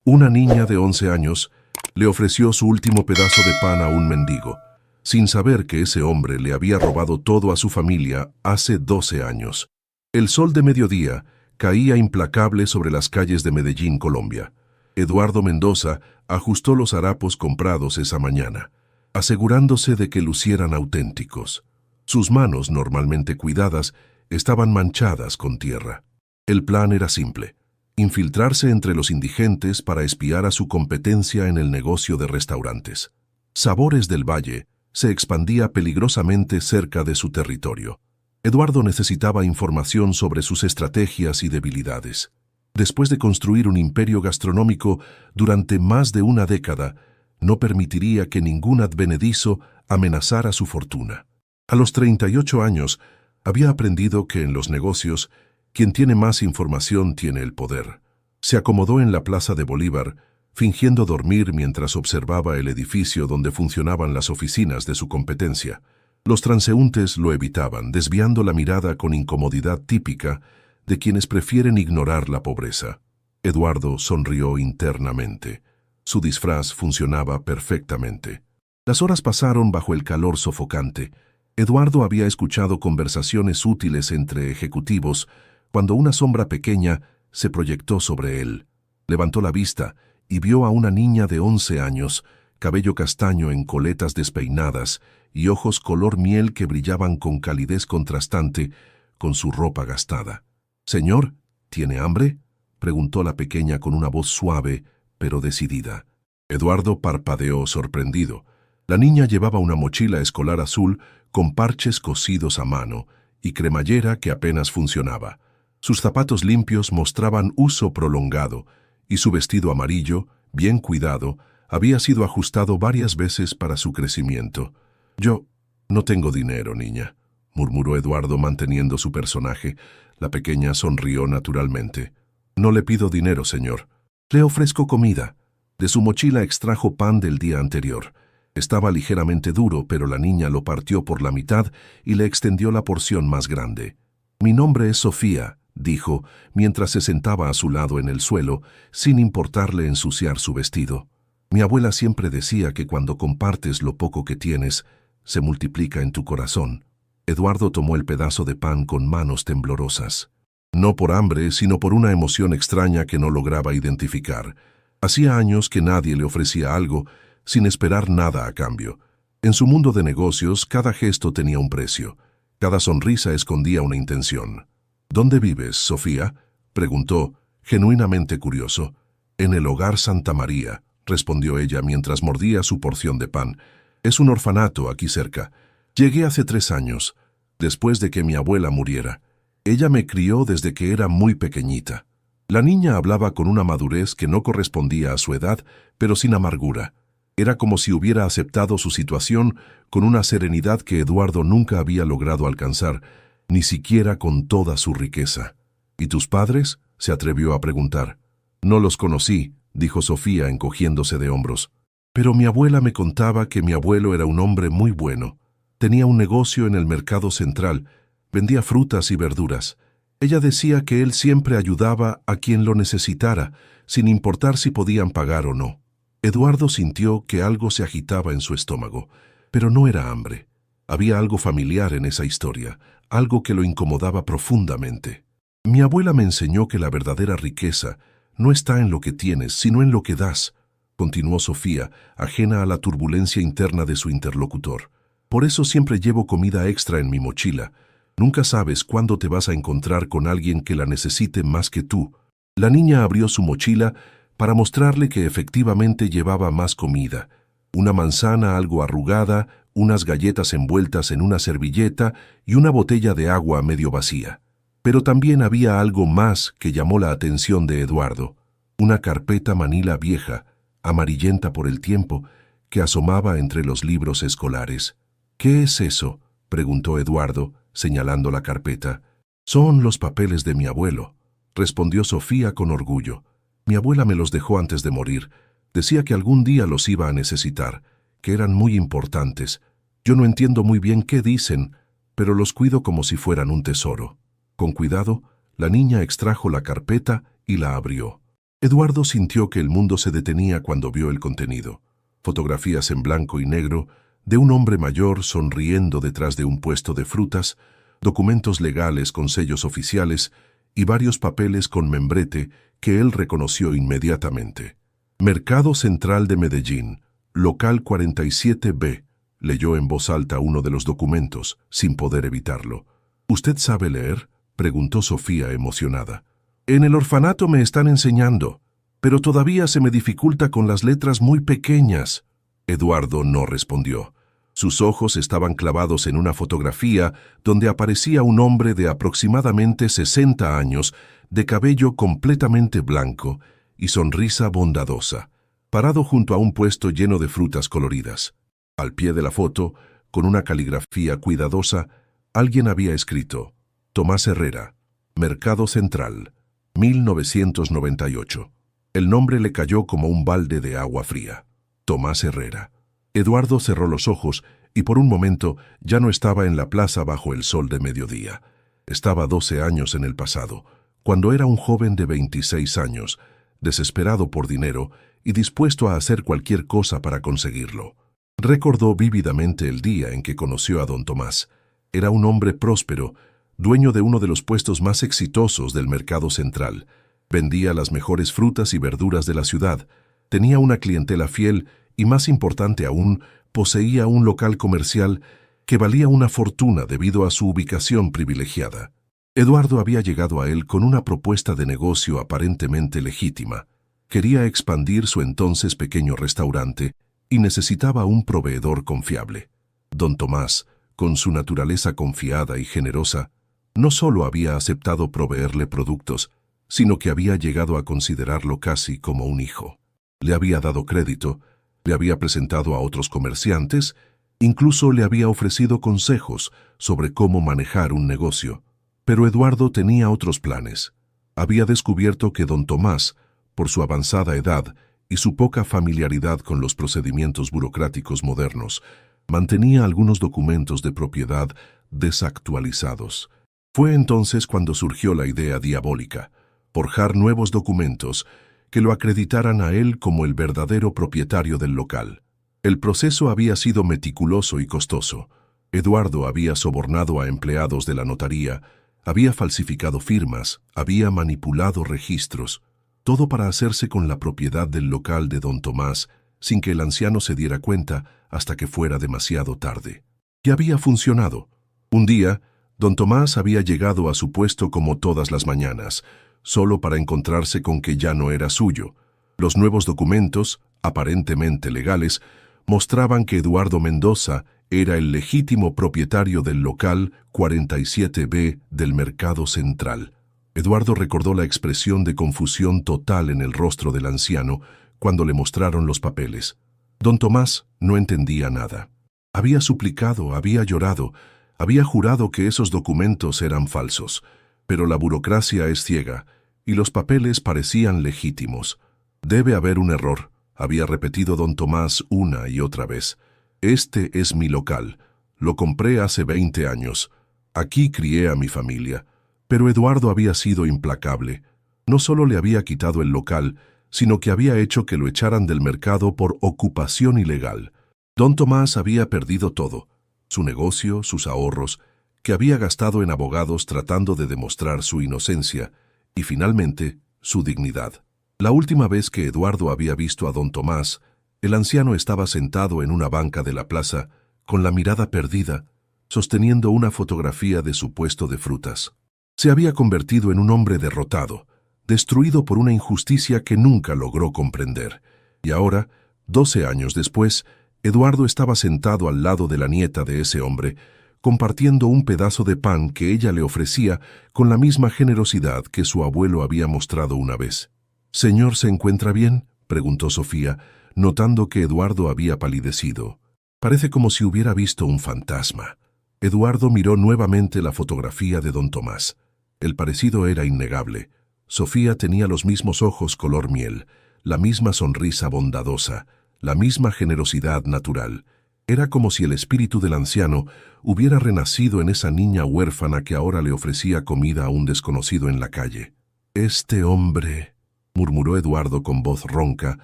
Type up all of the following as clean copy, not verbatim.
Una niña de 11 años le ofreció su último pedazo de pan a un mendigo, sin saber que ese hombre le había robado todo a su familia hace 12 años. El sol de mediodía caía implacable sobre las calles de Medellín, Colombia. Eduardo Mendoza ajustó los harapos comprados esa mañana, asegurándose de que lucieran auténticos. Sus manos, normalmente cuidadas, estaban manchadas con tierra. El plan era simple: infiltrarse entre los indigentes para espiar a su competencia en el negocio de restaurantes. Sabores del Valle se expandía peligrosamente cerca de su territorio. Eduardo necesitaba información sobre sus estrategias y debilidades. Después de construir un imperio gastronómico durante más de una década, no permitiría que ningún advenedizo amenazara su fortuna. A los 38 años, había aprendido que en los negocios, quien tiene más información tiene el poder. Se acomodó en la Plaza de Bolívar, fingiendo dormir mientras observaba el edificio donde funcionaban las oficinas de su competencia. Los transeúntes lo evitaban, desviando la mirada con incomodidad típica de quienes prefieren ignorar la pobreza. Eduardo sonrió internamente. Su disfraz funcionaba perfectamente. Las horas pasaron bajo el calor sofocante. Eduardo había escuchado conversaciones útiles entre ejecutivos cuando una sombra pequeña se proyectó sobre él. Levantó la vista y vio a una niña de 11 años, cabello castaño en coletas despeinadas y ojos color miel que brillaban con calidez contrastante con su ropa gastada. «Señor, ¿tiene hambre?», preguntó la pequeña con una voz suave, pero decidida. Eduardo parpadeó sorprendido. La niña llevaba una mochila escolar azul con parches cosidos a mano y cremallera que apenas funcionaba. Sus zapatos limpios mostraban uso prolongado y su vestido amarillo, bien cuidado, había sido ajustado varias veces para su crecimiento. «Yo no tengo dinero, niña», murmuró Eduardo manteniendo su personaje. La pequeña sonrió naturalmente. «No le pido dinero, señor. Le ofrezco comida». De su mochila extrajo pan del día anterior. Estaba ligeramente duro, pero la niña lo partió por la mitad y le extendió la porción más grande. «Mi nombre es Sofía», dijo, mientras se sentaba a su lado en el suelo, sin importarle ensuciar su vestido. «Mi abuela siempre decía que cuando compartes lo poco que tienes, se multiplica en tu corazón». Eduardo tomó el pedazo de pan con manos temblorosas. No por hambre, sino por una emoción extraña que no lograba identificar. Hacía años que nadie le ofrecía algo, sin esperar nada a cambio. En su mundo de negocios, cada gesto tenía un precio. Cada sonrisa escondía una intención. «¿Dónde vives, Sofía?», preguntó, genuinamente curioso. «En el Hogar Santa María», respondió ella mientras mordía su porción de pan. «Es un orfanato aquí cerca. Llegué hace 3 años, después de que mi abuela muriera. Ella me crió desde que era muy pequeñita». La niña hablaba con una madurez que no correspondía a su edad, pero sin amargura. Era como si hubiera aceptado su situación con una serenidad que Eduardo nunca había logrado alcanzar, ni siquiera con toda su riqueza. «¿Y tus padres?», se atrevió a preguntar. «No los conocí», dijo Sofía encogiéndose de hombros. «Pero mi abuela me contaba que mi abuelo era un hombre muy bueno. Tenía un negocio en el mercado central, vendía frutas y verduras. Ella decía que él siempre ayudaba a quien lo necesitara, sin importar si podían pagar o no». Eduardo sintió que algo se agitaba en su estómago, pero no era hambre. Había algo familiar en esa historia, algo que lo incomodaba profundamente. «Mi abuela me enseñó que la verdadera riqueza no está en lo que tienes, sino en lo que das», continuó Sofía, ajena a la turbulencia interna de su interlocutor. «Por eso siempre llevo comida extra en mi mochila. Nunca sabes cuándo te vas a encontrar con alguien que la necesite más que tú». La niña abrió su mochila para mostrarle que efectivamente llevaba más comida. Una manzana algo arrugada, unas galletas envueltas en una servilleta y una botella de agua medio vacía. Pero también había algo más que llamó la atención de Eduardo. Una carpeta manila vieja, amarillenta por el tiempo, que asomaba entre los libros escolares. «¿Qué es eso?», preguntó Eduardo, señalando la carpeta. «Son los papeles de mi abuelo», respondió Sofía con orgullo. «Mi abuela me los dejó antes de morir. Decía que algún día los iba a necesitar, que eran muy importantes. Yo no entiendo muy bien qué dicen, pero los cuido como si fueran un tesoro». Con cuidado, la niña extrajo la carpeta y la abrió. Eduardo sintió que el mundo se detenía cuando vio el contenido. Fotografías en blanco y negro de un hombre mayor sonriendo detrás de un puesto de frutas, documentos legales con sellos oficiales y varios papeles con membrete que él reconoció inmediatamente. Mercado Central de Medellín, local 47B, leyó en voz alta uno de los documentos, sin poder evitarlo. ¿Usted sabe leer?, preguntó Sofía emocionada. En el orfanato me están enseñando, pero todavía se me dificulta con las letras muy pequeñas. Eduardo no respondió. Sus ojos estaban clavados en una fotografía donde aparecía un hombre de aproximadamente 60 años, de cabello completamente blanco y sonrisa bondadosa, parado junto a un puesto lleno de frutas coloridas. Al pie de la foto, con una caligrafía cuidadosa, alguien había escrito: Tomás Herrera, Mercado Central, 1998. El nombre le cayó como un balde de agua fría. Tomás Herrera. Eduardo cerró los ojos y por un momento ya no estaba en la plaza bajo el sol de mediodía. Estaba 12 años en el pasado, cuando era un joven de 26 años, desesperado por dinero y dispuesto a hacer cualquier cosa para conseguirlo. Recordó vívidamente el día en que conoció a don Tomás. Era un hombre próspero, dueño de uno de los puestos más exitosos del mercado central. Vendía las mejores frutas y verduras de la ciudad, tenía una clientela fiel y, más importante aún, poseía un local comercial que valía una fortuna debido a su ubicación privilegiada. Eduardo había llegado a él con una propuesta de negocio aparentemente legítima. Quería expandir su entonces pequeño restaurante y necesitaba un proveedor confiable. Don Tomás, con su naturaleza confiada y generosa, no solo había aceptado proveerle productos, sino que había llegado a considerarlo casi como un hijo. Le había dado crédito, le había presentado a otros comerciantes, incluso le había ofrecido consejos sobre cómo manejar un negocio. Pero Eduardo tenía otros planes. Había descubierto que don Tomás, por su avanzada edad y su poca familiaridad con los procedimientos burocráticos modernos, mantenía algunos documentos de propiedad desactualizados. Fue entonces cuando surgió la idea diabólica: forjar nuevos documentos que lo acreditaran a él como el verdadero propietario del local. El proceso había sido meticuloso y costoso. Eduardo había sobornado a empleados de la notaría, había falsificado firmas, había manipulado registros, todo para hacerse con la propiedad del local de don Tomás, sin que el anciano se diera cuenta hasta que fuera demasiado tarde. Y había funcionado. Un día, don Tomás había llegado a su puesto como todas las mañanas, solo para encontrarse con que ya no era suyo. Los nuevos documentos, aparentemente legales, mostraban que Eduardo Mendoza era el legítimo propietario del local 47B del Mercado Central. Eduardo recordó la expresión de confusión total en el rostro del anciano cuando le mostraron los papeles. Don Tomás no entendía nada. Había suplicado, había llorado, había jurado que esos documentos eran falsos, pero la burocracia es ciega y los papeles parecían legítimos. Debe haber un error, había repetido don Tomás una y otra vez. Este es mi local. Lo compré hace 20 años. Aquí crié a mi familia. Pero Eduardo había sido implacable. No solo le había quitado el local, sino que había hecho que lo echaran del mercado por ocupación ilegal. Don Tomás había perdido todo: su negocio, sus ahorros, que había gastado en abogados tratando de demostrar su inocencia, y finalmente, su dignidad. La última vez que Eduardo había visto a don Tomás, el anciano estaba sentado en una banca de la plaza, con la mirada perdida, sosteniendo una fotografía de su puesto de frutas. Se había convertido en un hombre derrotado, destruido por una injusticia que nunca logró comprender. Y ahora, 12 años después, Eduardo estaba sentado al lado de la nieta de ese hombre, compartiendo un pedazo de pan que ella le ofrecía con la misma generosidad que su abuelo había mostrado una vez. «¿Señor se encuentra bien?», preguntó Sofía, notando que Eduardo había palidecido. Parece como si hubiera visto un fantasma. Eduardo miró nuevamente la fotografía de don Tomás. El parecido era innegable. Sofía tenía los mismos ojos color miel, la misma sonrisa bondadosa, la misma generosidad natural. Era como si el espíritu del anciano hubiera renacido en esa niña huérfana que ahora le ofrecía comida a un desconocido en la calle. «Este hombre», murmuró Eduardo con voz ronca,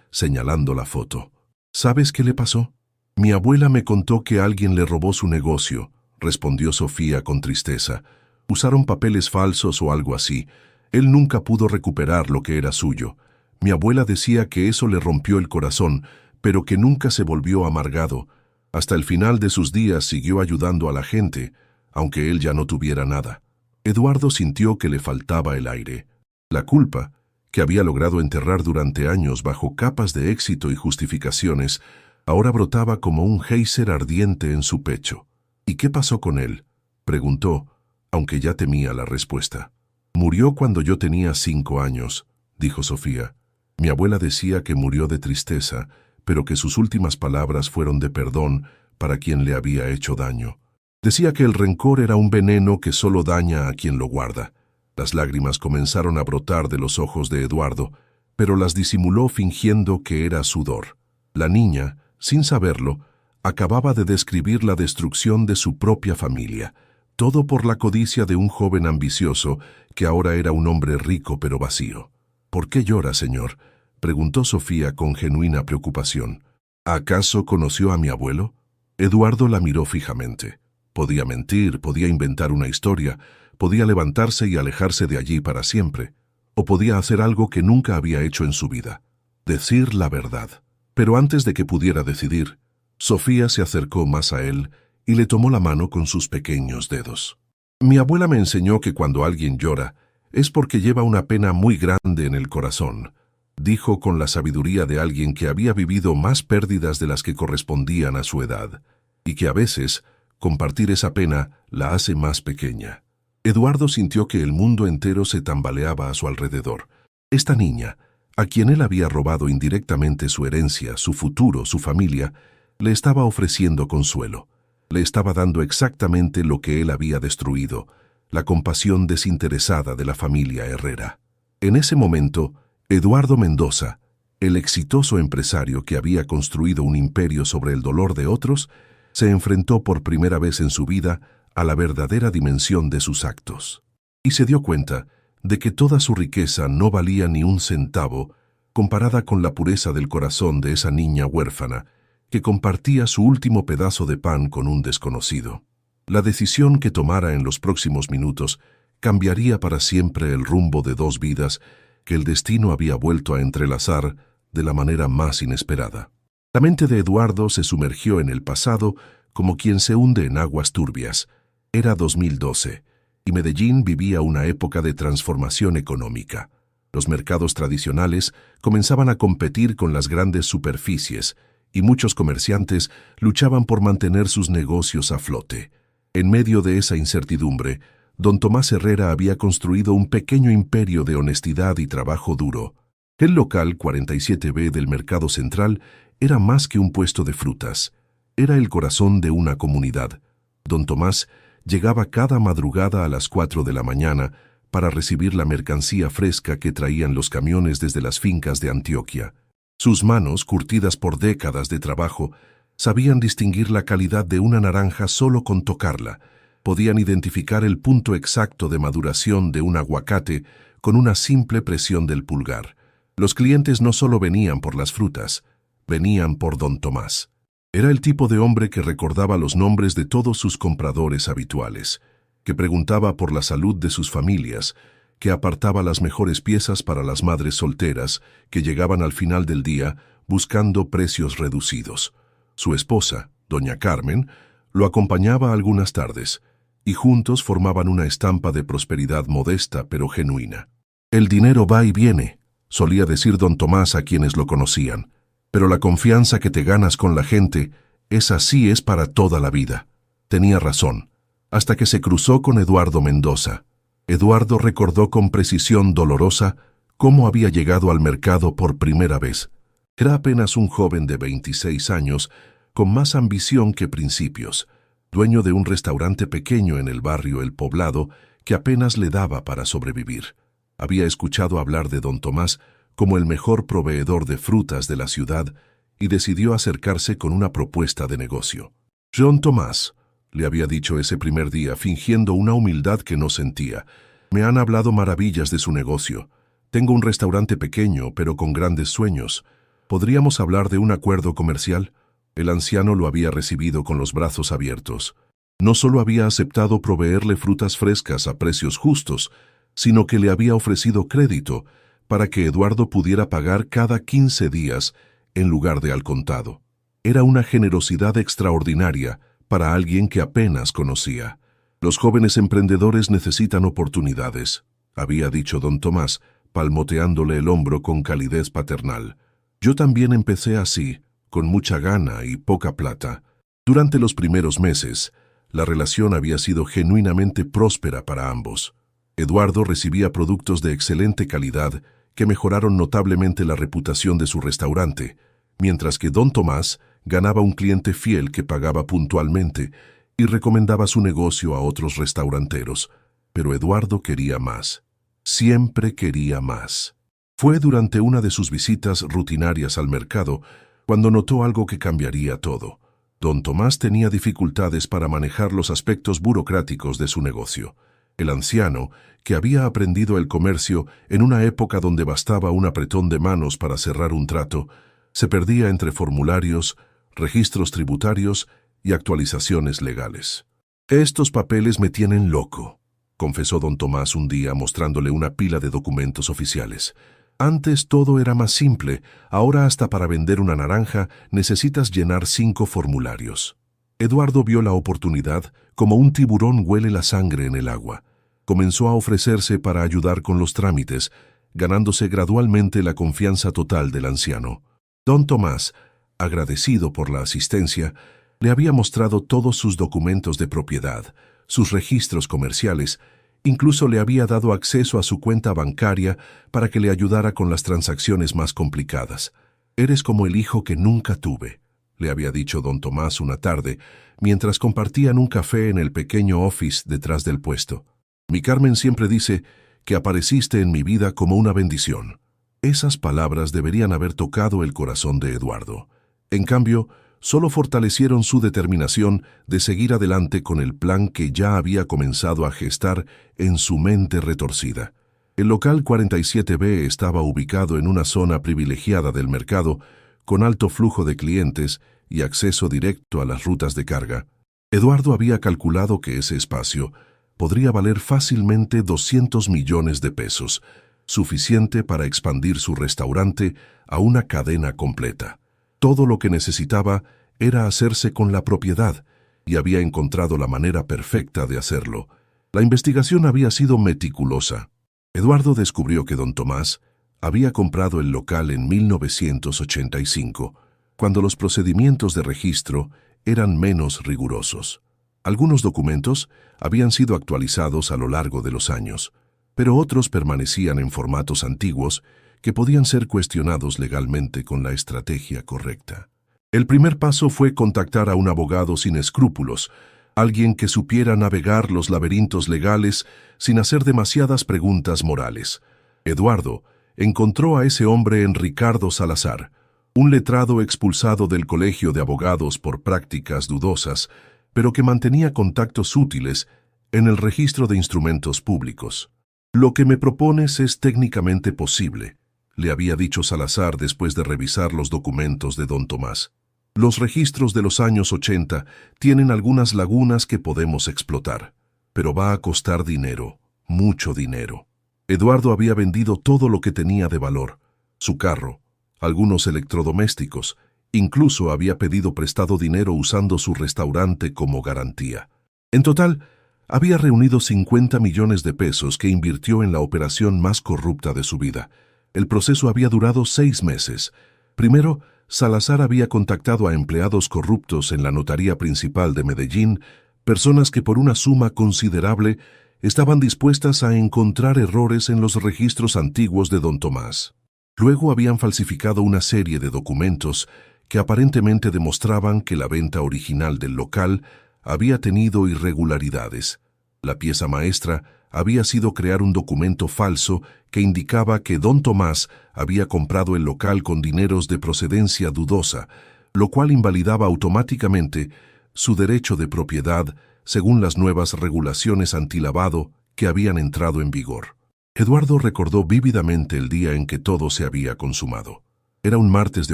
señalando la foto. ¿Sabes qué le pasó? Mi abuela me contó que alguien le robó su negocio, respondió Sofía con tristeza. Usaron papeles falsos o algo así. Él nunca pudo recuperar lo que era suyo. Mi abuela decía que eso le rompió el corazón, pero que nunca se volvió amargado. Hasta el final de sus días siguió ayudando a la gente, aunque él ya no tuviera nada. Eduardo sintió que le faltaba el aire. La culpa, que había logrado enterrar durante años bajo capas de éxito y justificaciones, ahora brotaba como un geyser ardiente en su pecho. ¿Y qué pasó con él?, preguntó, aunque ya temía la respuesta. Murió cuando yo tenía 5 años, dijo Sofía. Mi abuela decía que murió de tristeza, pero que sus últimas palabras fueron de perdón para quien le había hecho daño. Decía que el rencor era un veneno que solo daña a quien lo guarda. Las lágrimas comenzaron a brotar de los ojos de Eduardo, pero las disimuló fingiendo que era sudor. La niña, sin saberlo, acababa de describir la destrucción de su propia familia, todo por la codicia de un joven ambicioso que ahora era un hombre rico pero vacío. ¿Por qué llora, señor?, preguntó Sofía con genuina preocupación. ¿Acaso conoció a mi abuelo? Eduardo la miró fijamente. Podía mentir, podía inventar una historia, podía levantarse y alejarse de allí para siempre, o podía hacer algo que nunca había hecho en su vida, decir la verdad. Pero antes de que pudiera decidir, Sofía se acercó más a él y le tomó la mano con sus pequeños dedos. Mi abuela me enseñó que cuando alguien llora es porque lleva una pena muy grande en el corazón, dijo con la sabiduría de alguien que había vivido más pérdidas de las que correspondían a su edad, y que a veces compartir esa pena la hace más pequeña. Eduardo sintió que el mundo entero se tambaleaba a su alrededor. Esta niña, a quien él había robado indirectamente su herencia, su futuro, su familia, le estaba ofreciendo consuelo. Le estaba dando exactamente lo que él había destruido, la compasión desinteresada de la familia Herrera. En ese momento, Eduardo Mendoza, el exitoso empresario que había construido un imperio sobre el dolor de otros, se enfrentó por primera vez en su vida a la verdadera dimensión de sus actos. Y se dio cuenta de que toda su riqueza no valía ni un centavo comparada con la pureza del corazón de esa niña huérfana que compartía su último pedazo de pan con un desconocido. La decisión que tomara en los próximos minutos cambiaría para siempre el rumbo de 2 vidas que el destino había vuelto a entrelazar de la manera más inesperada. La mente de Eduardo se sumergió en el pasado como quien se hunde en aguas turbias. Era 2012, y Medellín vivía una época de transformación económica. Los mercados tradicionales comenzaban a competir con las grandes superficies, y muchos comerciantes luchaban por mantener sus negocios a flote. En medio de esa incertidumbre, don Tomás Herrera había construido un pequeño imperio de honestidad y trabajo duro. El local 47B del Mercado Central era más que un puesto de frutas. Era el corazón de una comunidad. Don Tomás llegaba cada madrugada a las 4 de la mañana para recibir la mercancía fresca que traían los camiones desde las fincas de Antioquia. Sus manos, curtidas por décadas de trabajo, sabían distinguir la calidad de una naranja solo con tocarla. Podían identificar el punto exacto de maduración de un aguacate con una simple presión del pulgar. Los clientes no solo venían por las frutas, venían por don Tomás. Era el tipo de hombre que recordaba los nombres de todos sus compradores habituales, que preguntaba por la salud de sus familias, que apartaba las mejores piezas para las madres solteras que llegaban al final del día buscando precios reducidos. Su esposa, doña Carmen, lo acompañaba algunas tardes, y juntos formaban una estampa de prosperidad modesta pero genuina. El dinero va y viene, solía decir don Tomás a quienes lo conocían, pero la confianza que te ganas con la gente, esa sí es para toda la vida. Tenía razón, hasta que se cruzó con Eduardo Mendoza. Eduardo recordó con precisión dolorosa cómo había llegado al mercado por primera vez. Era apenas un joven de 26 años, con más ambición que principios, dueño de un restaurante pequeño en el barrio El Poblado que apenas le daba para sobrevivir. Había escuchado hablar de don Tomás como el mejor proveedor de frutas de la ciudad y decidió acercarse con una propuesta de negocio. Don Tomás, le había dicho ese primer día, fingiendo una humildad que no sentía, me han hablado maravillas de su negocio, Tengo un restaurante pequeño, pero con grandes sueños. ¿Podríamos hablar de un acuerdo comercial? El anciano lo había recibido con los brazos abiertos. No solo había aceptado proveerle frutas frescas a precios justos, sino que le había ofrecido crédito para que Eduardo pudiera pagar cada 15 días en lugar de al contado. Era una generosidad extraordinaria para alguien que apenas conocía. Los jóvenes emprendedores necesitan oportunidades, había dicho don Tomás, palmoteándole el hombro con calidez paternal. Yo también empecé así, con mucha gana y poca plata. Durante los primeros meses, la relación había sido genuinamente próspera para ambos. Eduardo recibía productos de excelente calidad que mejoraron notablemente la reputación de su restaurante, mientras que don Tomás ganaba un cliente fiel que pagaba puntualmente y recomendaba su negocio a otros restauranteros. Pero Eduardo quería más. Siempre quería más. Fue durante una de sus visitas rutinarias al mercado cuando notó algo que cambiaría todo. Don Tomás tenía dificultades para manejar los aspectos burocráticos de su negocio. El anciano, que había aprendido el comercio en una época donde bastaba un apretón de manos para cerrar un trato, se perdía entre formularios, registros tributarios y actualizaciones legales. «Estos papeles me tienen loco», confesó don Tomás un día mostrándole una pila de documentos oficiales. «Antes todo era más simple, ahora hasta para vender una naranja necesitas llenar 5 formularios». Eduardo vio la oportunidad como un tiburón huele la sangre en el agua. Comenzó a ofrecerse para ayudar con los trámites, ganándose gradualmente la confianza total del anciano. Don Tomás, agradecido por la asistencia, le había mostrado todos sus documentos de propiedad, sus registros comerciales, incluso le había dado acceso a su cuenta bancaria para que le ayudara con las transacciones más complicadas. «Eres como el hijo que nunca tuve», le había dicho don Tomás una tarde, mientras compartían un café en el pequeño office detrás del puesto. «Mi Carmen siempre dice que apareciste en mi vida como una bendición». Esas palabras deberían haber tocado el corazón de Eduardo. En cambio, solo fortalecieron su determinación de seguir adelante con el plan que ya había comenzado a gestar en su mente retorcida. El local 47B estaba ubicado en una zona privilegiada del mercado, con alto flujo de clientes y acceso directo a las rutas de carga. Eduardo había calculado que ese espacio podría valer fácilmente 200 millones de pesos, suficiente para expandir su restaurante a una cadena completa. Todo lo que necesitaba era hacerse con la propiedad, y había encontrado la manera perfecta de hacerlo. La investigación había sido meticulosa. Eduardo descubrió que don Tomás había comprado el local en 1985, cuando los procedimientos de registro eran menos rigurosos. Algunos documentos habían sido actualizados a lo largo de los años, pero otros permanecían en formatos antiguos que podían ser cuestionados legalmente con la estrategia correcta. El primer paso fue contactar a un abogado sin escrúpulos, alguien que supiera navegar los laberintos legales sin hacer demasiadas preguntas morales. Eduardo encontró a ese hombre en Ricardo Salazar, un letrado expulsado del colegio de abogados por prácticas dudosas, pero que mantenía contactos útiles en el registro de instrumentos públicos. «Lo que me propones es técnicamente posible», le había dicho Salazar después de revisar los documentos de don Tomás. «Los registros de los años 80 tienen algunas lagunas que podemos explotar, pero va a costar dinero, mucho dinero». Eduardo había vendido todo lo que tenía de valor, su carro, algunos electrodomésticos, incluso había pedido prestado dinero usando su restaurante como garantía. En total, había reunido 50 millones de pesos que invirtió en la operación más corrupta de su vida. El proceso había durado 6 meses. Primero, Salazar había contactado a empleados corruptos en la notaría principal de Medellín, personas que por una suma considerable estaban dispuestas a encontrar errores en los registros antiguos de don Tomás. Luego habían falsificado una serie de documentos que aparentemente demostraban que la venta original del local había tenido irregularidades. La pieza maestra había sido crear un documento falso que indicaba que don Tomás había comprado el local con dineros de procedencia dudosa, lo cual invalidaba automáticamente su derecho de propiedad según las nuevas regulaciones antilavado que habían entrado en vigor. Eduardo recordó vívidamente el día en que todo se había consumado. Era un martes de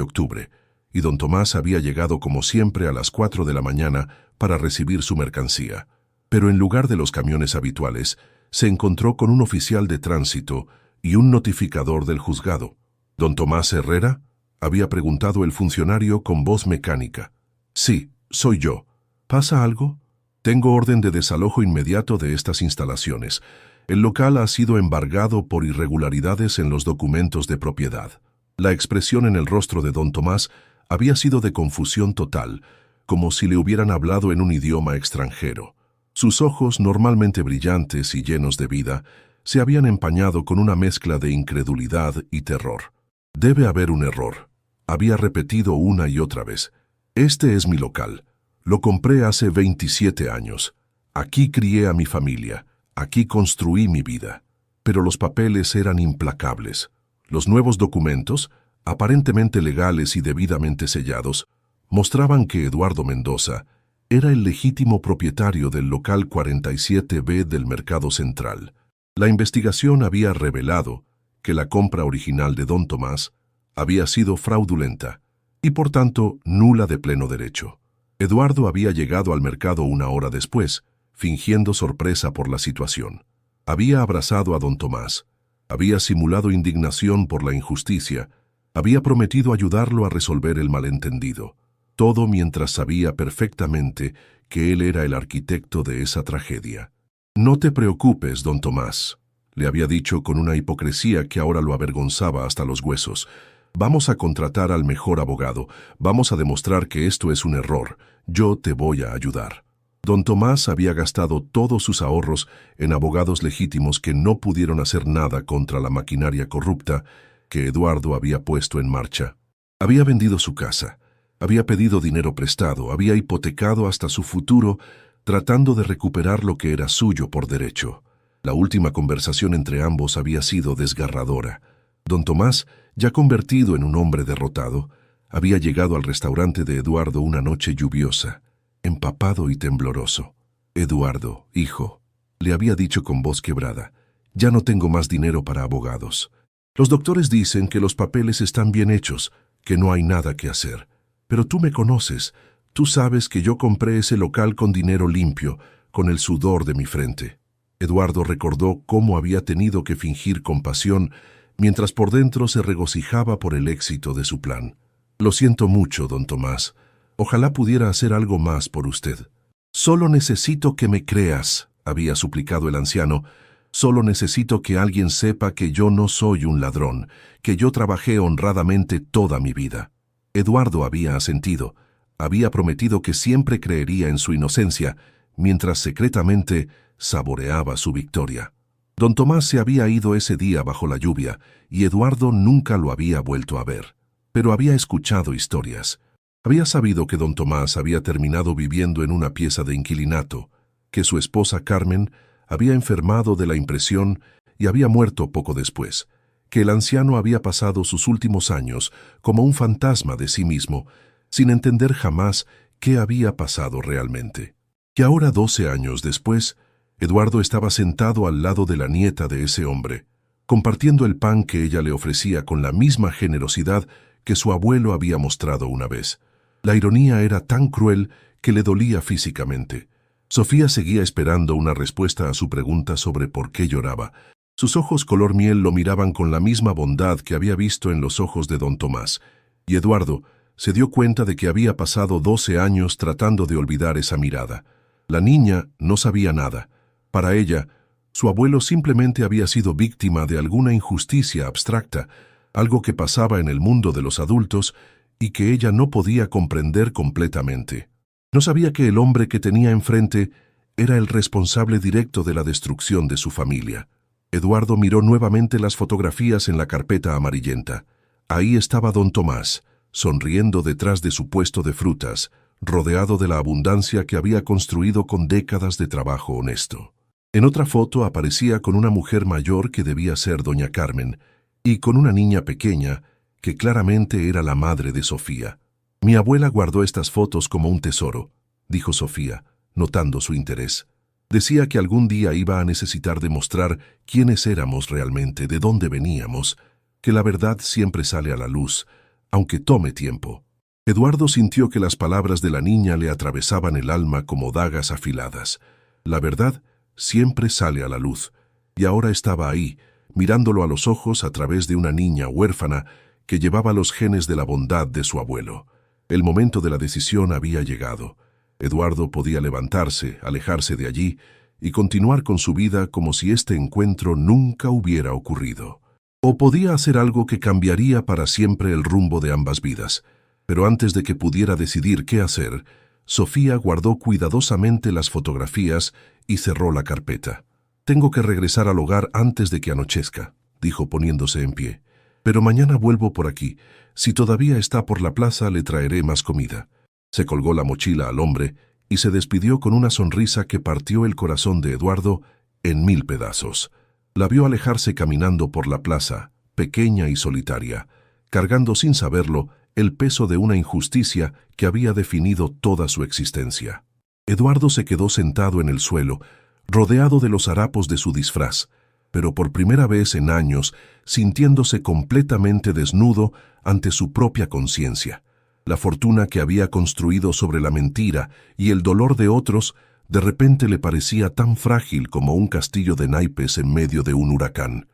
octubre, y don Tomás había llegado como siempre a las 4 de la mañana para recibir su mercancía. Pero en lugar de los camiones habituales, se encontró con un oficial de tránsito y un notificador del juzgado. ¿Don Tomás Herrera?, había preguntado el funcionario con voz mecánica. Sí, soy yo. ¿Pasa algo? Tengo orden de desalojo inmediato de estas instalaciones. El local ha sido embargado por irregularidades en los documentos de propiedad. La expresión en el rostro de don Tomás había sido de confusión total, como si le hubieran hablado en un idioma extranjero. Sus ojos, normalmente brillantes y llenos de vida, se habían empañado con una mezcla de incredulidad y terror. Debe haber un error. Había repetido una y otra vez. Este es mi local. Lo compré hace 27 años. Aquí crié a mi familia. Aquí construí mi vida. Pero los papeles eran implacables. Los nuevos documentos, aparentemente legales y debidamente sellados, mostraban que Eduardo Mendoza era el legítimo propietario del local 47B del Mercado Central. La investigación había revelado que la compra original de don Tomás había sido fraudulenta y por tanto nula de pleno derecho. Eduardo había llegado al mercado una hora después, fingiendo sorpresa por la situación. Había abrazado a don Tomás, había simulado indignación por la injusticia, había prometido ayudarlo a resolver el malentendido, todo mientras sabía perfectamente que él era el arquitecto de esa tragedia. No te preocupes, don Tomás, le había dicho con una hipocresía que ahora lo avergonzaba hasta los huesos. Vamos a contratar al mejor abogado, vamos a demostrar que esto es un error, yo te voy a ayudar. Don Tomás había gastado todos sus ahorros en abogados legítimos que no pudieron hacer nada contra la maquinaria corrupta que Eduardo había puesto en marcha. Había vendido su casa, había pedido dinero prestado, había hipotecado hasta su futuro, tratando de recuperar lo que era suyo por derecho. La última conversación entre ambos había sido desgarradora. Don Tomás, ya convertido en un hombre derrotado, había llegado al restaurante de Eduardo una noche lluviosa, empapado y tembloroso. Eduardo, hijo, le había dicho con voz quebrada, ya no tengo más dinero para abogados. Los doctores dicen que los papeles están bien hechos, que no hay nada que hacer. Pero tú me conoces, tú sabes que yo compré ese local con dinero limpio, con el sudor de mi frente. Eduardo recordó cómo había tenido que fingir compasión mientras por dentro se regocijaba por el éxito de su plan. Lo siento mucho, don Tomás. Ojalá pudiera hacer algo más por usted. Solo necesito que me creas, había suplicado el anciano. Solo necesito que alguien sepa que yo no soy un ladrón, que yo trabajé honradamente toda mi vida. Eduardo había asentido. Había prometido que siempre creería en su inocencia, mientras secretamente saboreaba su victoria. Don Tomás se había ido ese día bajo la lluvia, y Eduardo nunca lo había vuelto a ver. Pero había escuchado historias. Había sabido que don Tomás había terminado viviendo en una pieza de inquilinato, que su esposa Carmen había enfermado de la impresión y había muerto poco después, que el anciano había pasado sus últimos años como un fantasma de sí mismo, sin entender jamás qué había pasado realmente. Que ahora, 12 años después, Eduardo estaba sentado al lado de la nieta de ese hombre, compartiendo el pan que ella le ofrecía con la misma generosidad que su abuelo había mostrado una vez. La ironía era tan cruel que le dolía físicamente. Sofía seguía esperando una respuesta a su pregunta sobre por qué lloraba. Sus ojos color miel lo miraban con la misma bondad que había visto en los ojos de don Tomás, y Eduardo se dio cuenta de que había pasado 12 años tratando de olvidar esa mirada. La niña no sabía nada. Para ella, su abuelo simplemente había sido víctima de alguna injusticia abstracta, algo que pasaba en el mundo de los adultos y que ella no podía comprender completamente. No sabía que el hombre que tenía enfrente era el responsable directo de la destrucción de su familia. Eduardo miró nuevamente las fotografías en la carpeta amarillenta. Ahí estaba don Tomás, sonriendo detrás de su puesto de frutas, rodeado de la abundancia que había construido con décadas de trabajo honesto. En otra foto aparecía con una mujer mayor que debía ser doña Carmen, y con una niña pequeña que claramente era la madre de Sofía. Mi abuela guardó estas fotos como un tesoro, dijo Sofía, notando su interés. Decía que algún día iba a necesitar demostrar quiénes éramos realmente, de dónde veníamos, que la verdad siempre sale a la luz, aunque tome tiempo. Eduardo sintió que las palabras de la niña le atravesaban el alma como dagas afiladas. La verdad siempre sale a la luz, y ahora estaba ahí, mirándolo a los ojos a través de una niña huérfana que llevaba los genes de la bondad de su abuelo. El momento de la decisión había llegado. Eduardo podía levantarse, alejarse de allí y continuar con su vida como si este encuentro nunca hubiera ocurrido. O podía hacer algo que cambiaría para siempre el rumbo de ambas vidas. Pero antes de que pudiera decidir qué hacer, Sofía guardó cuidadosamente las fotografías y cerró la carpeta. «Tengo que regresar al hogar antes de que anochezca», dijo poniéndose en pie. «Pero mañana vuelvo por aquí. Si todavía está por la plaza, le traeré más comida». Se colgó la mochila al hombre y se despidió con una sonrisa que partió el corazón de Eduardo en 1000 pedazos. La vio alejarse caminando por la plaza, pequeña y solitaria, cargando sin saberlo el peso de una injusticia que había definido toda su existencia. Eduardo se quedó sentado en el suelo, rodeado de los harapos de su disfraz, pero por primera vez en años sintiéndose completamente desnudo ante su propia conciencia. La fortuna que había construido sobre la mentira y el dolor de otros de repente le parecía tan frágil como un castillo de naipes en medio de un huracán.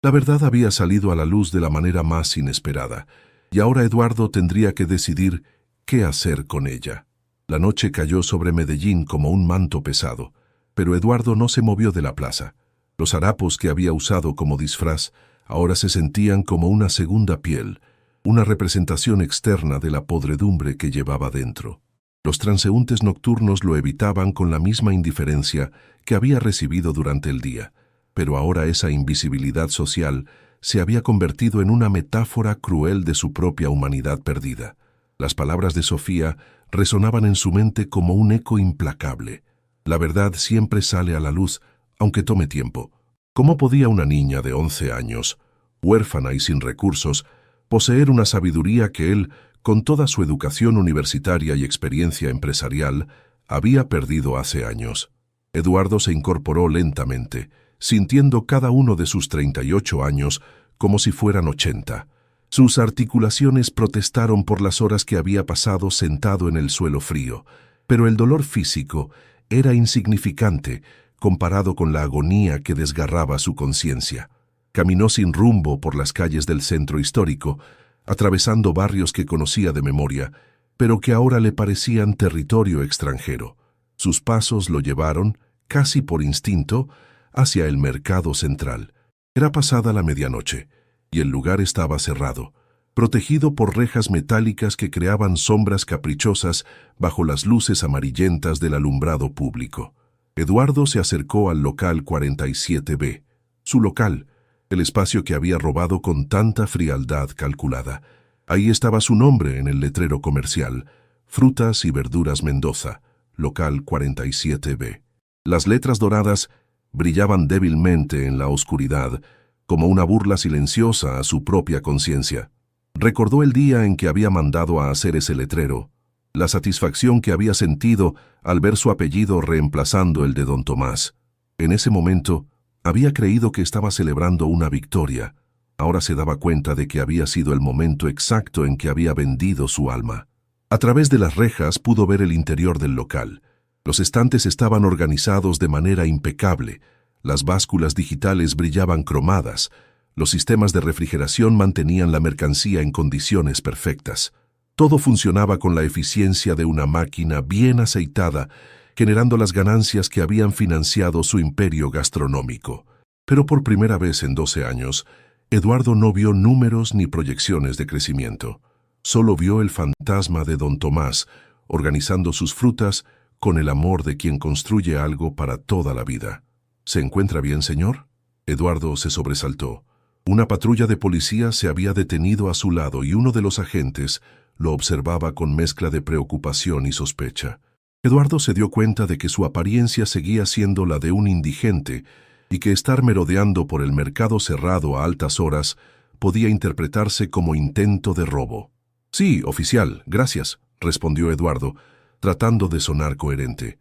La verdad había salido a la luz de la manera más inesperada, y ahora Eduardo tendría que decidir qué hacer con ella. La noche cayó sobre Medellín como un manto pesado, pero Eduardo no se movió de la plaza. Los harapos que había usado como disfraz ahora se sentían como una segunda piel, una representación externa de la podredumbre que llevaba dentro. Los transeúntes nocturnos lo evitaban con la misma indiferencia que había recibido durante el día, pero ahora esa invisibilidad social se había convertido en una metáfora cruel de su propia humanidad perdida. Las palabras de Sofía resonaban en su mente como un eco implacable. La verdad siempre sale a la luz, aunque tome tiempo. ¿Cómo podía una niña de 11 años, huérfana y sin recursos, poseer una sabiduría que él, con toda su educación universitaria y experiencia empresarial, había perdido hace años? Eduardo se incorporó lentamente, sintiendo cada uno de sus 38 años como si fueran 80. Sus articulaciones protestaron por las horas que había pasado sentado en el suelo frío, pero el dolor físico era insignificante comparado con la agonía que desgarraba su conciencia. Caminó sin rumbo por las calles del centro histórico, atravesando barrios que conocía de memoria, pero que ahora le parecían territorio extranjero. Sus pasos lo llevaron, casi por instinto, hacia el mercado central. Era pasada la medianoche, y el lugar estaba cerrado, protegido por rejas metálicas que creaban sombras caprichosas bajo las luces amarillentas del alumbrado público. Eduardo se acercó al local 47B, su local, el espacio que había robado con tanta frialdad calculada. Ahí estaba su nombre en el letrero comercial: Frutas y Verduras Mendoza, local 47B. Las letras doradas brillaban débilmente en la oscuridad, como una burla silenciosa a su propia conciencia. Recordó el día en que había mandado a hacer ese letrero, la satisfacción que había sentido al ver su apellido reemplazando el de don Tomás. En ese momento, había creído que estaba celebrando una victoria. Ahora se daba cuenta de que había sido el momento exacto en que había vendido su alma. A través de las rejas pudo ver el interior del local. Los estantes estaban organizados de manera impecable. Las básculas digitales brillaban cromadas. Los sistemas de refrigeración mantenían la mercancía en condiciones perfectas. Todo funcionaba con la eficiencia de una máquina bien aceitada, generando las ganancias que habían financiado su imperio gastronómico. Pero por primera vez en 12 años, Eduardo no vio números ni proyecciones de crecimiento. Solo vio el fantasma de don Tomás, organizando sus frutas con el amor de quien construye algo para toda la vida. ¿Se encuentra bien, señor? Eduardo se sobresaltó. Una patrulla de policía se había detenido a su lado y uno de los agentes lo observaba con mezcla de preocupación y sospecha. Eduardo se dio cuenta de que su apariencia seguía siendo la de un indigente y que estar merodeando por el mercado cerrado a altas horas podía interpretarse como intento de robo. «Sí, oficial, gracias», respondió Eduardo, tratando de sonar coherente.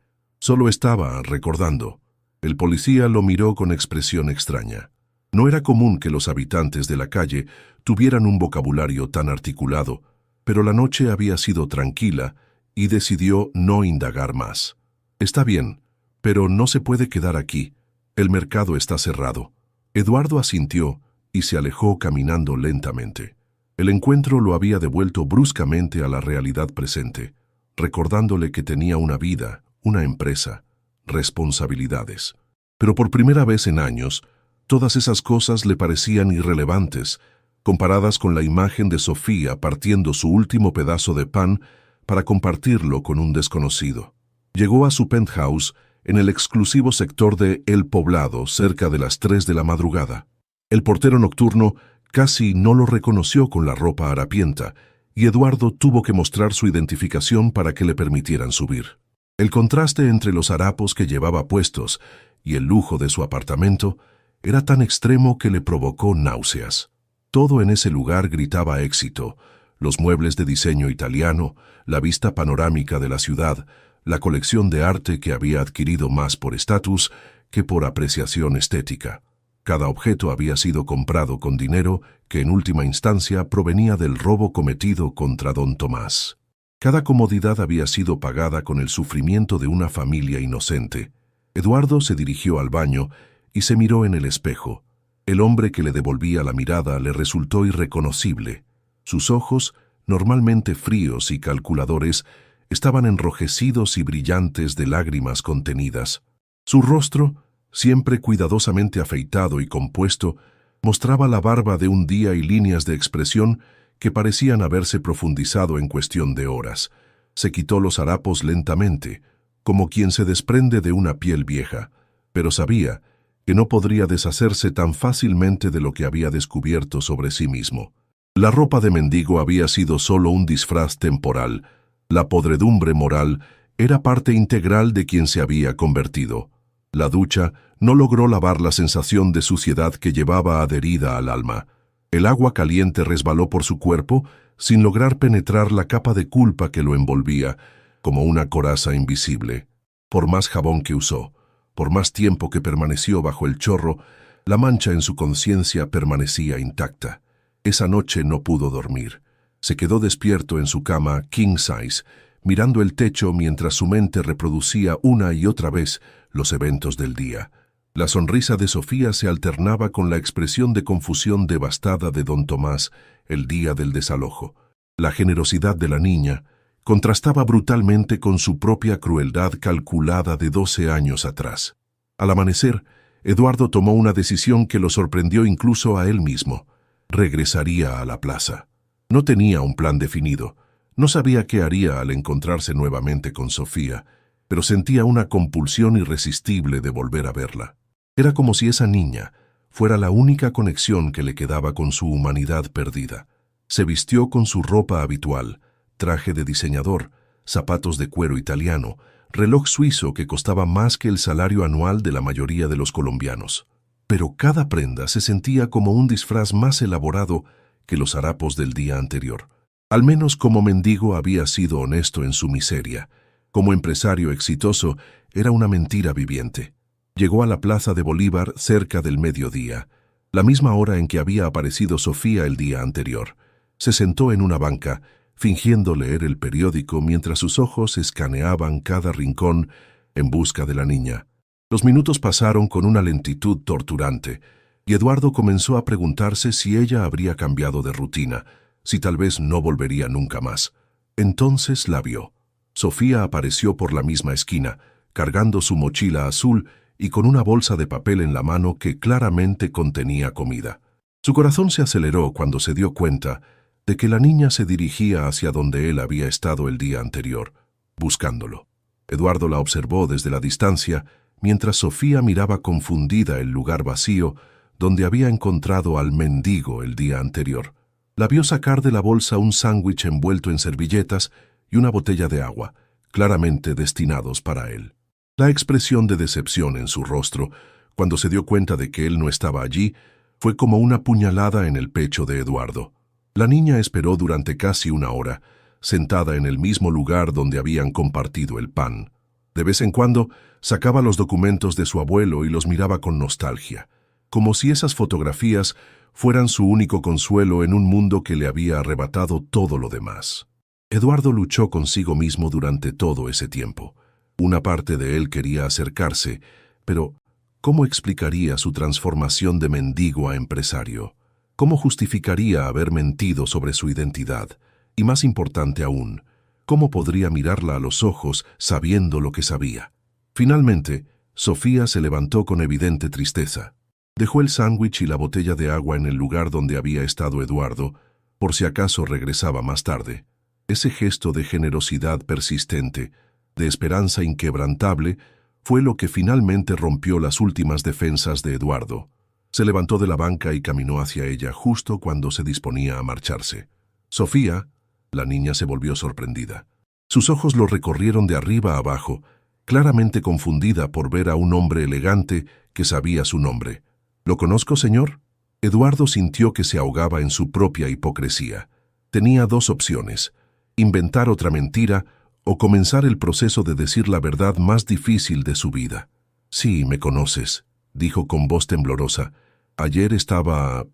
Solo estaba recordando. El policía lo miró con expresión extraña. No era común que los habitantes de la calle tuvieran un vocabulario tan articulado, pero la noche había sido tranquila y decidió no indagar más. Está bien, pero no se puede quedar aquí. El mercado está cerrado. Eduardo asintió y se alejó caminando lentamente. El encuentro lo había devuelto bruscamente a la realidad presente, recordándole que tenía una vida, una empresa, responsabilidades. Pero por primera vez en años, todas esas cosas le parecían irrelevantes, comparadas con la imagen de Sofía partiendo su último pedazo de pan para compartirlo con un desconocido. Llegó a su penthouse en el exclusivo sector de El Poblado, cerca de las 3 de la madrugada. El portero nocturno casi no lo reconoció con la ropa harapienta, y Eduardo tuvo que mostrar su identificación para que le permitieran subir. El contraste entre los harapos que llevaba puestos y el lujo de su apartamento era tan extremo que le provocó náuseas. Todo en ese lugar gritaba éxito: los muebles de diseño italiano, la vista panorámica de la ciudad, la colección de arte que había adquirido más por estatus que por apreciación estética. Cada objeto había sido comprado con dinero que en última instancia provenía del robo cometido contra don Tomás. Cada comodidad había sido pagada con el sufrimiento de una familia inocente. Eduardo se dirigió al baño y se miró en el espejo. El hombre que le devolvía la mirada le resultó irreconocible. Sus ojos, normalmente fríos y calculadores, estaban enrojecidos y brillantes de lágrimas contenidas. Su rostro, siempre cuidadosamente afeitado y compuesto, mostraba la barba de un día y líneas de expresión que parecían haberse profundizado en cuestión de horas. Se quitó los harapos lentamente, como quien se desprende de una piel vieja, pero sabía que no podría deshacerse tan fácilmente de lo que había descubierto sobre sí mismo. La ropa de mendigo había sido solo un disfraz temporal. La podredumbre moral era parte integral de quien se había convertido. La ducha no logró lavar la sensación de suciedad que llevaba adherida al alma. El agua caliente resbaló por su cuerpo sin lograr penetrar la capa de culpa que lo envolvía, como una coraza invisible. Por más jabón que usó, por más tiempo que permaneció bajo el chorro, la mancha en su conciencia permanecía intacta. Esa noche no pudo dormir. Se quedó despierto en su cama king size, mirando el techo mientras su mente reproducía una y otra vez los eventos del día. La sonrisa de Sofía se alternaba con la expresión de confusión devastada de don Tomás el día del desalojo. La generosidad de la niña contrastaba brutalmente con su propia crueldad calculada de 12 años atrás. Al amanecer, Eduardo tomó una decisión que lo sorprendió incluso a él mismo. Regresaría a la plaza. No tenía un plan definido. No sabía qué haría al encontrarse nuevamente con Sofía, pero sentía una compulsión irresistible de volver a verla. Era como si esa niña fuera la única conexión que le quedaba con su humanidad perdida. Se vistió con su ropa habitual, traje de diseñador, zapatos de cuero italiano, reloj suizo que costaba más que el salario anual de la mayoría de los colombianos. Pero cada prenda se sentía como un disfraz más elaborado que los harapos del día anterior. Al menos como mendigo había sido honesto en su miseria. Como empresario exitoso, era una mentira viviente. Llegó a la Plaza de Bolívar cerca del mediodía, la misma hora en que había aparecido Sofía el día anterior. Se sentó en una banca, fingiendo leer el periódico mientras sus ojos escaneaban cada rincón en busca de la niña. Los minutos pasaron con una lentitud torturante, y Eduardo comenzó a preguntarse si ella habría cambiado de rutina, si tal vez no volvería nunca más. Entonces la vio. Sofía apareció por la misma esquina, cargando su mochila azul y con una bolsa de papel en la mano que claramente contenía comida. Su corazón se aceleró cuando se dio cuenta de que la niña se dirigía hacia donde él había estado el día anterior, buscándolo. Eduardo la observó desde la distancia, mientras Sofía miraba confundida el lugar vacío donde había encontrado al mendigo el día anterior. La vio sacar de la bolsa un sándwich envuelto en servilletas y una botella de agua, claramente destinados para él. La expresión de decepción en su rostro, cuando se dio cuenta de que él no estaba allí, fue como una puñalada en el pecho de Eduardo. La niña esperó durante casi una hora, sentada en el mismo lugar donde habían compartido el pan. De vez en cuando sacaba los documentos de su abuelo y los miraba con nostalgia, como si esas fotografías fueran su único consuelo en un mundo que le había arrebatado todo lo demás. Eduardo luchó consigo mismo durante todo ese tiempo. Una parte de él quería acercarse, pero ¿cómo explicaría su transformación de mendigo a empresario? ¿Cómo justificaría haber mentido sobre su identidad? Y más importante aún, ¿cómo podría mirarla a los ojos sabiendo lo que sabía? Finalmente, Sofía se levantó con evidente tristeza. Dejó el sándwich y la botella de agua en el lugar donde había estado Eduardo, por si acaso regresaba más tarde. Ese gesto de generosidad persistente, de esperanza inquebrantable, fue lo que finalmente rompió las últimas defensas de Eduardo. Se levantó de la banca y caminó hacia ella justo cuando se disponía a marcharse. Sofía, la niña se volvió sorprendida. Sus ojos lo recorrieron de arriba a abajo, claramente confundida por ver a un hombre elegante que sabía su nombre. ¿Lo conozco, señor? Eduardo sintió que se ahogaba en su propia hipocresía. Tenía dos opciones: inventar otra mentira o comenzar el proceso de decir la verdad más difícil de su vida. Sí, me conoces, dijo con voz temblorosa. Ayer estaba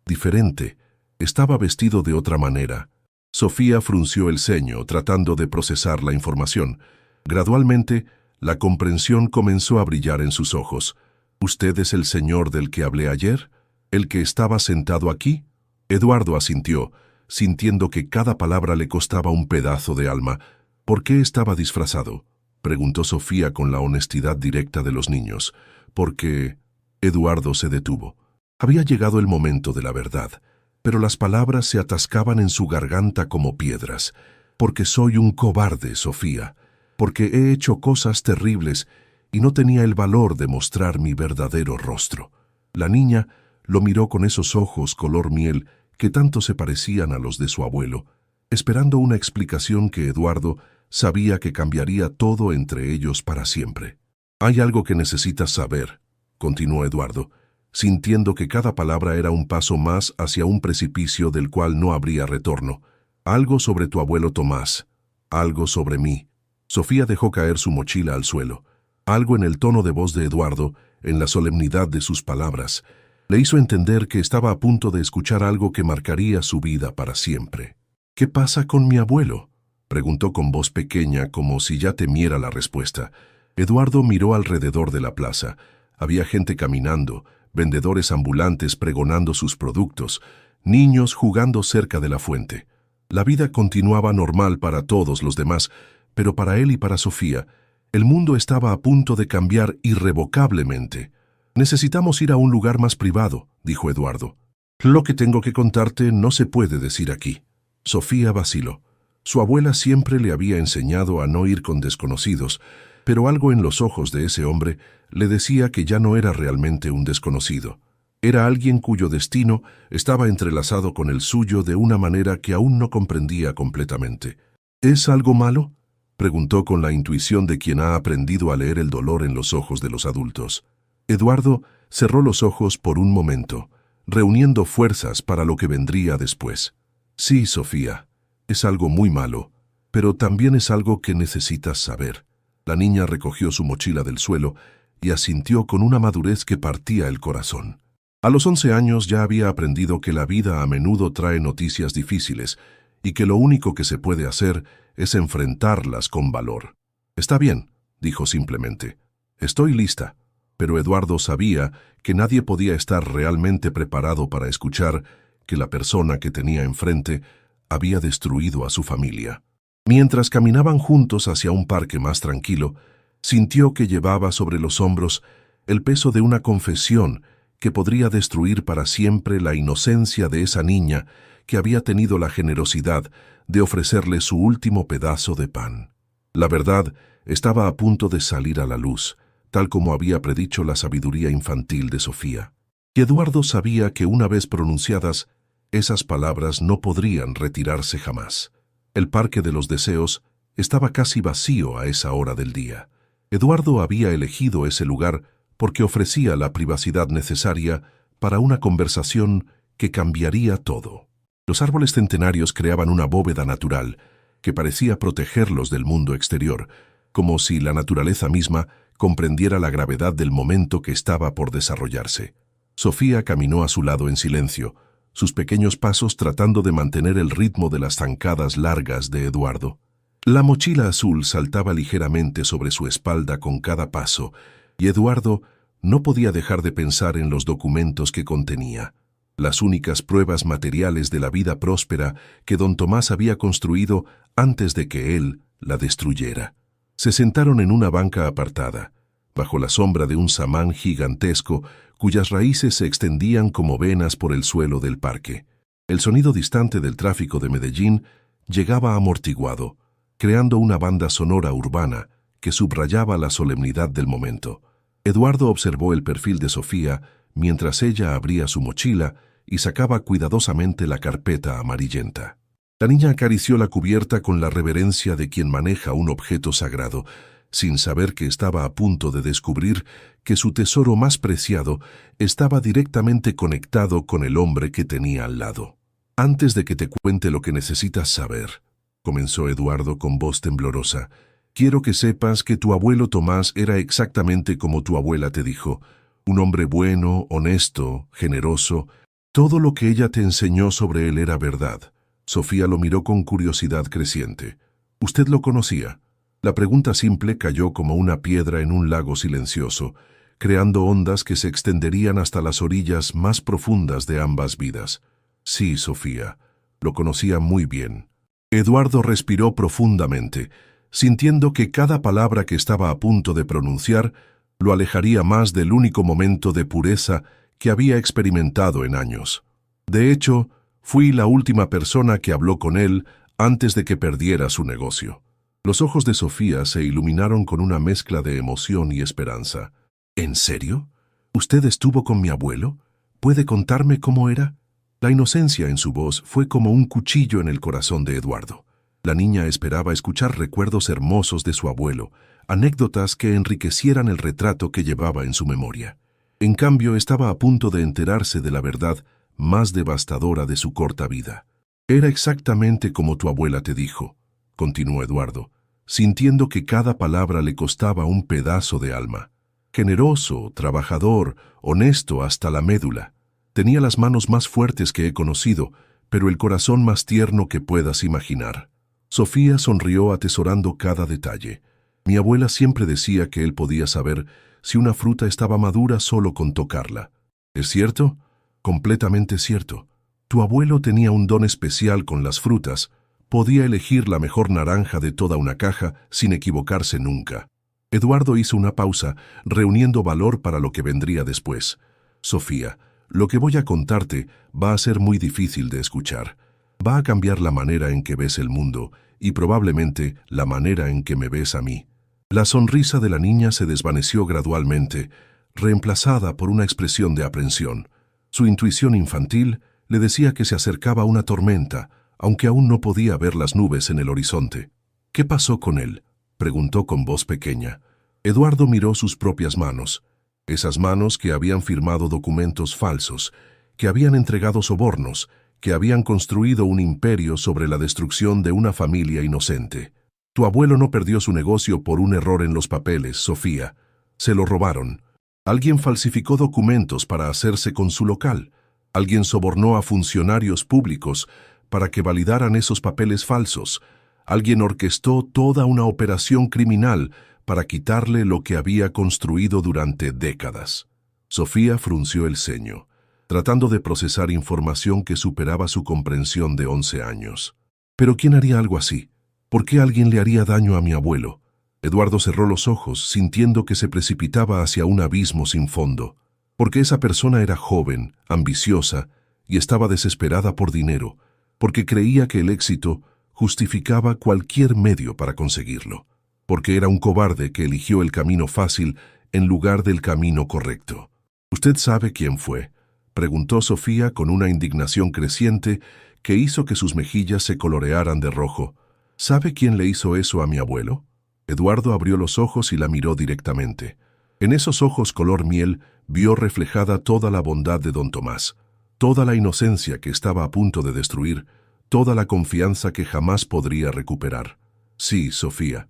diferente. Estaba vestido de otra manera. Sofía frunció el ceño, tratando de procesar la información. Gradualmente, la comprensión comenzó a brillar en sus ojos. ¿Usted es el señor del que hablé ayer? ¿El que estaba sentado aquí? Eduardo asintió, sintiendo que cada palabra le costaba un pedazo de alma. ¿Por qué estaba disfrazado?, preguntó Sofía con la honestidad directa de los niños. Porque Eduardo se detuvo. Había llegado el momento de la verdad, pero las palabras se atascaban en su garganta como piedras. Porque soy un cobarde, Sofía. Porque he hecho cosas terribles y no tenía el valor de mostrar mi verdadero rostro. La niña lo miró con esos ojos color miel que tanto se parecían a los de su abuelo, esperando una explicación que Eduardo sabía que cambiaría todo entre ellos para siempre. «Hay algo que necesitas saber», continuó Eduardo, sintiendo que cada palabra era un paso más hacia un precipicio del cual no habría retorno. «Algo sobre tu abuelo Tomás, algo sobre mí». Sofía dejó caer su mochila al suelo. Algo en el tono de voz de Eduardo, en la solemnidad de sus palabras, le hizo entender que estaba a punto de escuchar algo que marcaría su vida para siempre. «¿Qué pasa con mi abuelo?», preguntó con voz pequeña, como si ya temiera la respuesta. Eduardo miró alrededor de la plaza. Había gente caminando, vendedores ambulantes pregonando sus productos, niños jugando cerca de la fuente. La vida continuaba normal para todos los demás, pero para él y para Sofía, el mundo estaba a punto de cambiar irrevocablemente. «Necesitamos ir a un lugar más privado», dijo Eduardo. «Lo que tengo que contarte no se puede decir aquí». Sofía vaciló. Su abuela siempre le había enseñado a no ir con desconocidos, pero algo en los ojos de ese hombre le decía que ya no era realmente un desconocido. Era alguien cuyo destino estaba entrelazado con el suyo de una manera que aún no comprendía completamente. «¿Es algo malo?», preguntó con la intuición de quien ha aprendido a leer el dolor en los ojos de los adultos. Eduardo cerró los ojos por un momento, reuniendo fuerzas para lo que vendría después. «Sí, Sofía, es algo muy malo, pero también es algo que necesitas saber». La niña recogió su mochila del suelo y asintió con una madurez que partía el corazón. A los 11 años ya había aprendido que la vida a menudo trae noticias difíciles y que lo único que se puede hacer es enfrentarlas con valor. «Está bien», dijo simplemente. «Estoy lista». Pero Eduardo sabía que nadie podía estar realmente preparado para escuchar que la persona que tenía enfrente había destruido a su familia. Mientras caminaban juntos hacia un parque más tranquilo, sintió que llevaba sobre los hombros el peso de una confesión que podría destruir para siempre la inocencia de esa niña que había tenido la generosidad de ofrecerle su último pedazo de pan. La verdad estaba a punto de salir a la luz, tal como había predicho la sabiduría infantil de Sofía. Y Eduardo sabía que una vez pronunciadas, esas palabras no podrían retirarse jamás. El Parque de los Deseos estaba casi vacío a esa hora del día. Eduardo había elegido ese lugar porque ofrecía la privacidad necesaria para una conversación que cambiaría todo. Los árboles centenarios creaban una bóveda natural que parecía protegerlos del mundo exterior, como si la naturaleza misma comprendiera la gravedad del momento que estaba por desarrollarse. Sofía caminó a su lado en silencio, sus pequeños pasos tratando de mantener el ritmo de las zancadas largas de Eduardo. La mochila azul saltaba ligeramente sobre su espalda con cada paso, y Eduardo no podía dejar de pensar en los documentos que contenía, las únicas pruebas materiales de la vida próspera que don Tomás había construido antes de que él la destruyera. Se sentaron en una banca apartada, bajo la sombra de un samán gigantesco cuyas raíces se extendían como venas por el suelo del parque. El sonido distante del tráfico de Medellín llegaba amortiguado, creando una banda sonora urbana que subrayaba la solemnidad del momento. Eduardo observó el perfil de Sofía mientras ella abría su mochila y sacaba cuidadosamente la carpeta amarillenta. La niña acarició la cubierta con la reverencia de quien maneja un objeto sagrado, sin saber que estaba a punto de descubrir que su tesoro más preciado estaba directamente conectado con el hombre que tenía al lado. «Antes de que te cuente lo que necesitas saber», comenzó Eduardo con voz temblorosa, «quiero que sepas que tu abuelo Tomás era exactamente como tu abuela te dijo, un hombre bueno, honesto, generoso. Todo lo que ella te enseñó sobre él era verdad». Sofía lo miró con curiosidad creciente. «¿Usted lo conocía?». La pregunta simple cayó como una piedra en un lago silencioso, creando ondas que se extenderían hasta las orillas más profundas de ambas vidas. «Sí, Sofía, lo conocía muy bien». Eduardo respiró profundamente, sintiendo que cada palabra que estaba a punto de pronunciar lo alejaría más del único momento de pureza que había experimentado en años. «De hecho, fui la última persona que habló con él antes de que perdiera su negocio». Los ojos de Sofía se iluminaron con una mezcla de emoción y esperanza. «¿En serio? ¿Usted estuvo con mi abuelo? ¿Puede contarme cómo era?». La inocencia en su voz fue como un cuchillo en el corazón de Eduardo. La niña esperaba escuchar recuerdos hermosos de su abuelo, anécdotas que enriquecieran el retrato que llevaba en su memoria. En cambio, estaba a punto de enterarse de la verdad más devastadora de su corta vida. «Era exactamente como tu abuela te dijo», continuó Eduardo, sintiendo que cada palabra le costaba un pedazo de alma. «Generoso, trabajador, honesto hasta la médula. Tenía las manos más fuertes que he conocido, pero el corazón más tierno que puedas imaginar». Sofía sonrió atesorando cada detalle. «Mi abuela siempre decía que él podía saber si una fruta estaba madura solo con tocarla». «¿Es cierto?». «Completamente cierto. Tu abuelo tenía un don especial con las frutas. Podía elegir la mejor naranja de toda una caja sin equivocarse nunca». Eduardo hizo una pausa, reuniendo valor para lo que vendría después. «Sofía, lo que voy a contarte va a ser muy difícil de escuchar. Va a cambiar la manera en que ves el mundo y probablemente la manera en que me ves a mí». La sonrisa de la niña se desvaneció gradualmente, reemplazada por una expresión de aprensión. Su intuición infantil le decía que se acercaba una tormenta, aunque aún no podía ver las nubes en el horizonte. «¿Qué pasó con él?», preguntó con voz pequeña. Eduardo miró sus propias manos, esas manos que habían firmado documentos falsos, que habían entregado sobornos, que habían construido un imperio sobre la destrucción de una familia inocente. «Tu abuelo no perdió su negocio por un error en los papeles, Sofía. Se lo robaron. Alguien falsificó documentos para hacerse con su local. Alguien sobornó a funcionarios públicos para que validaran esos papeles falsos. Alguien orquestó toda una operación criminal para quitarle lo que había construido durante décadas». Sofía frunció el ceño, tratando de procesar información que superaba su comprensión de 11 años. «¿Pero quién haría algo así? ¿Por qué alguien le haría daño a mi abuelo?». Eduardo cerró los ojos, sintiendo que se precipitaba hacia un abismo sin fondo. Porque esa persona era joven, ambiciosa, y estaba desesperada por dinero, porque creía que el éxito justificaba cualquier medio para conseguirlo, porque era un cobarde que eligió el camino fácil en lugar del camino correcto. «¿Usted sabe quién fue?», preguntó Sofía con una indignación creciente que hizo que sus mejillas se colorearan de rojo. «¿Sabe quién le hizo eso a mi abuelo?». Eduardo abrió los ojos y la miró directamente. En esos ojos color miel vio reflejada toda la bondad de don Tomás, toda la inocencia que estaba a punto de destruir, toda la confianza que jamás podría recuperar. «Sí, Sofía,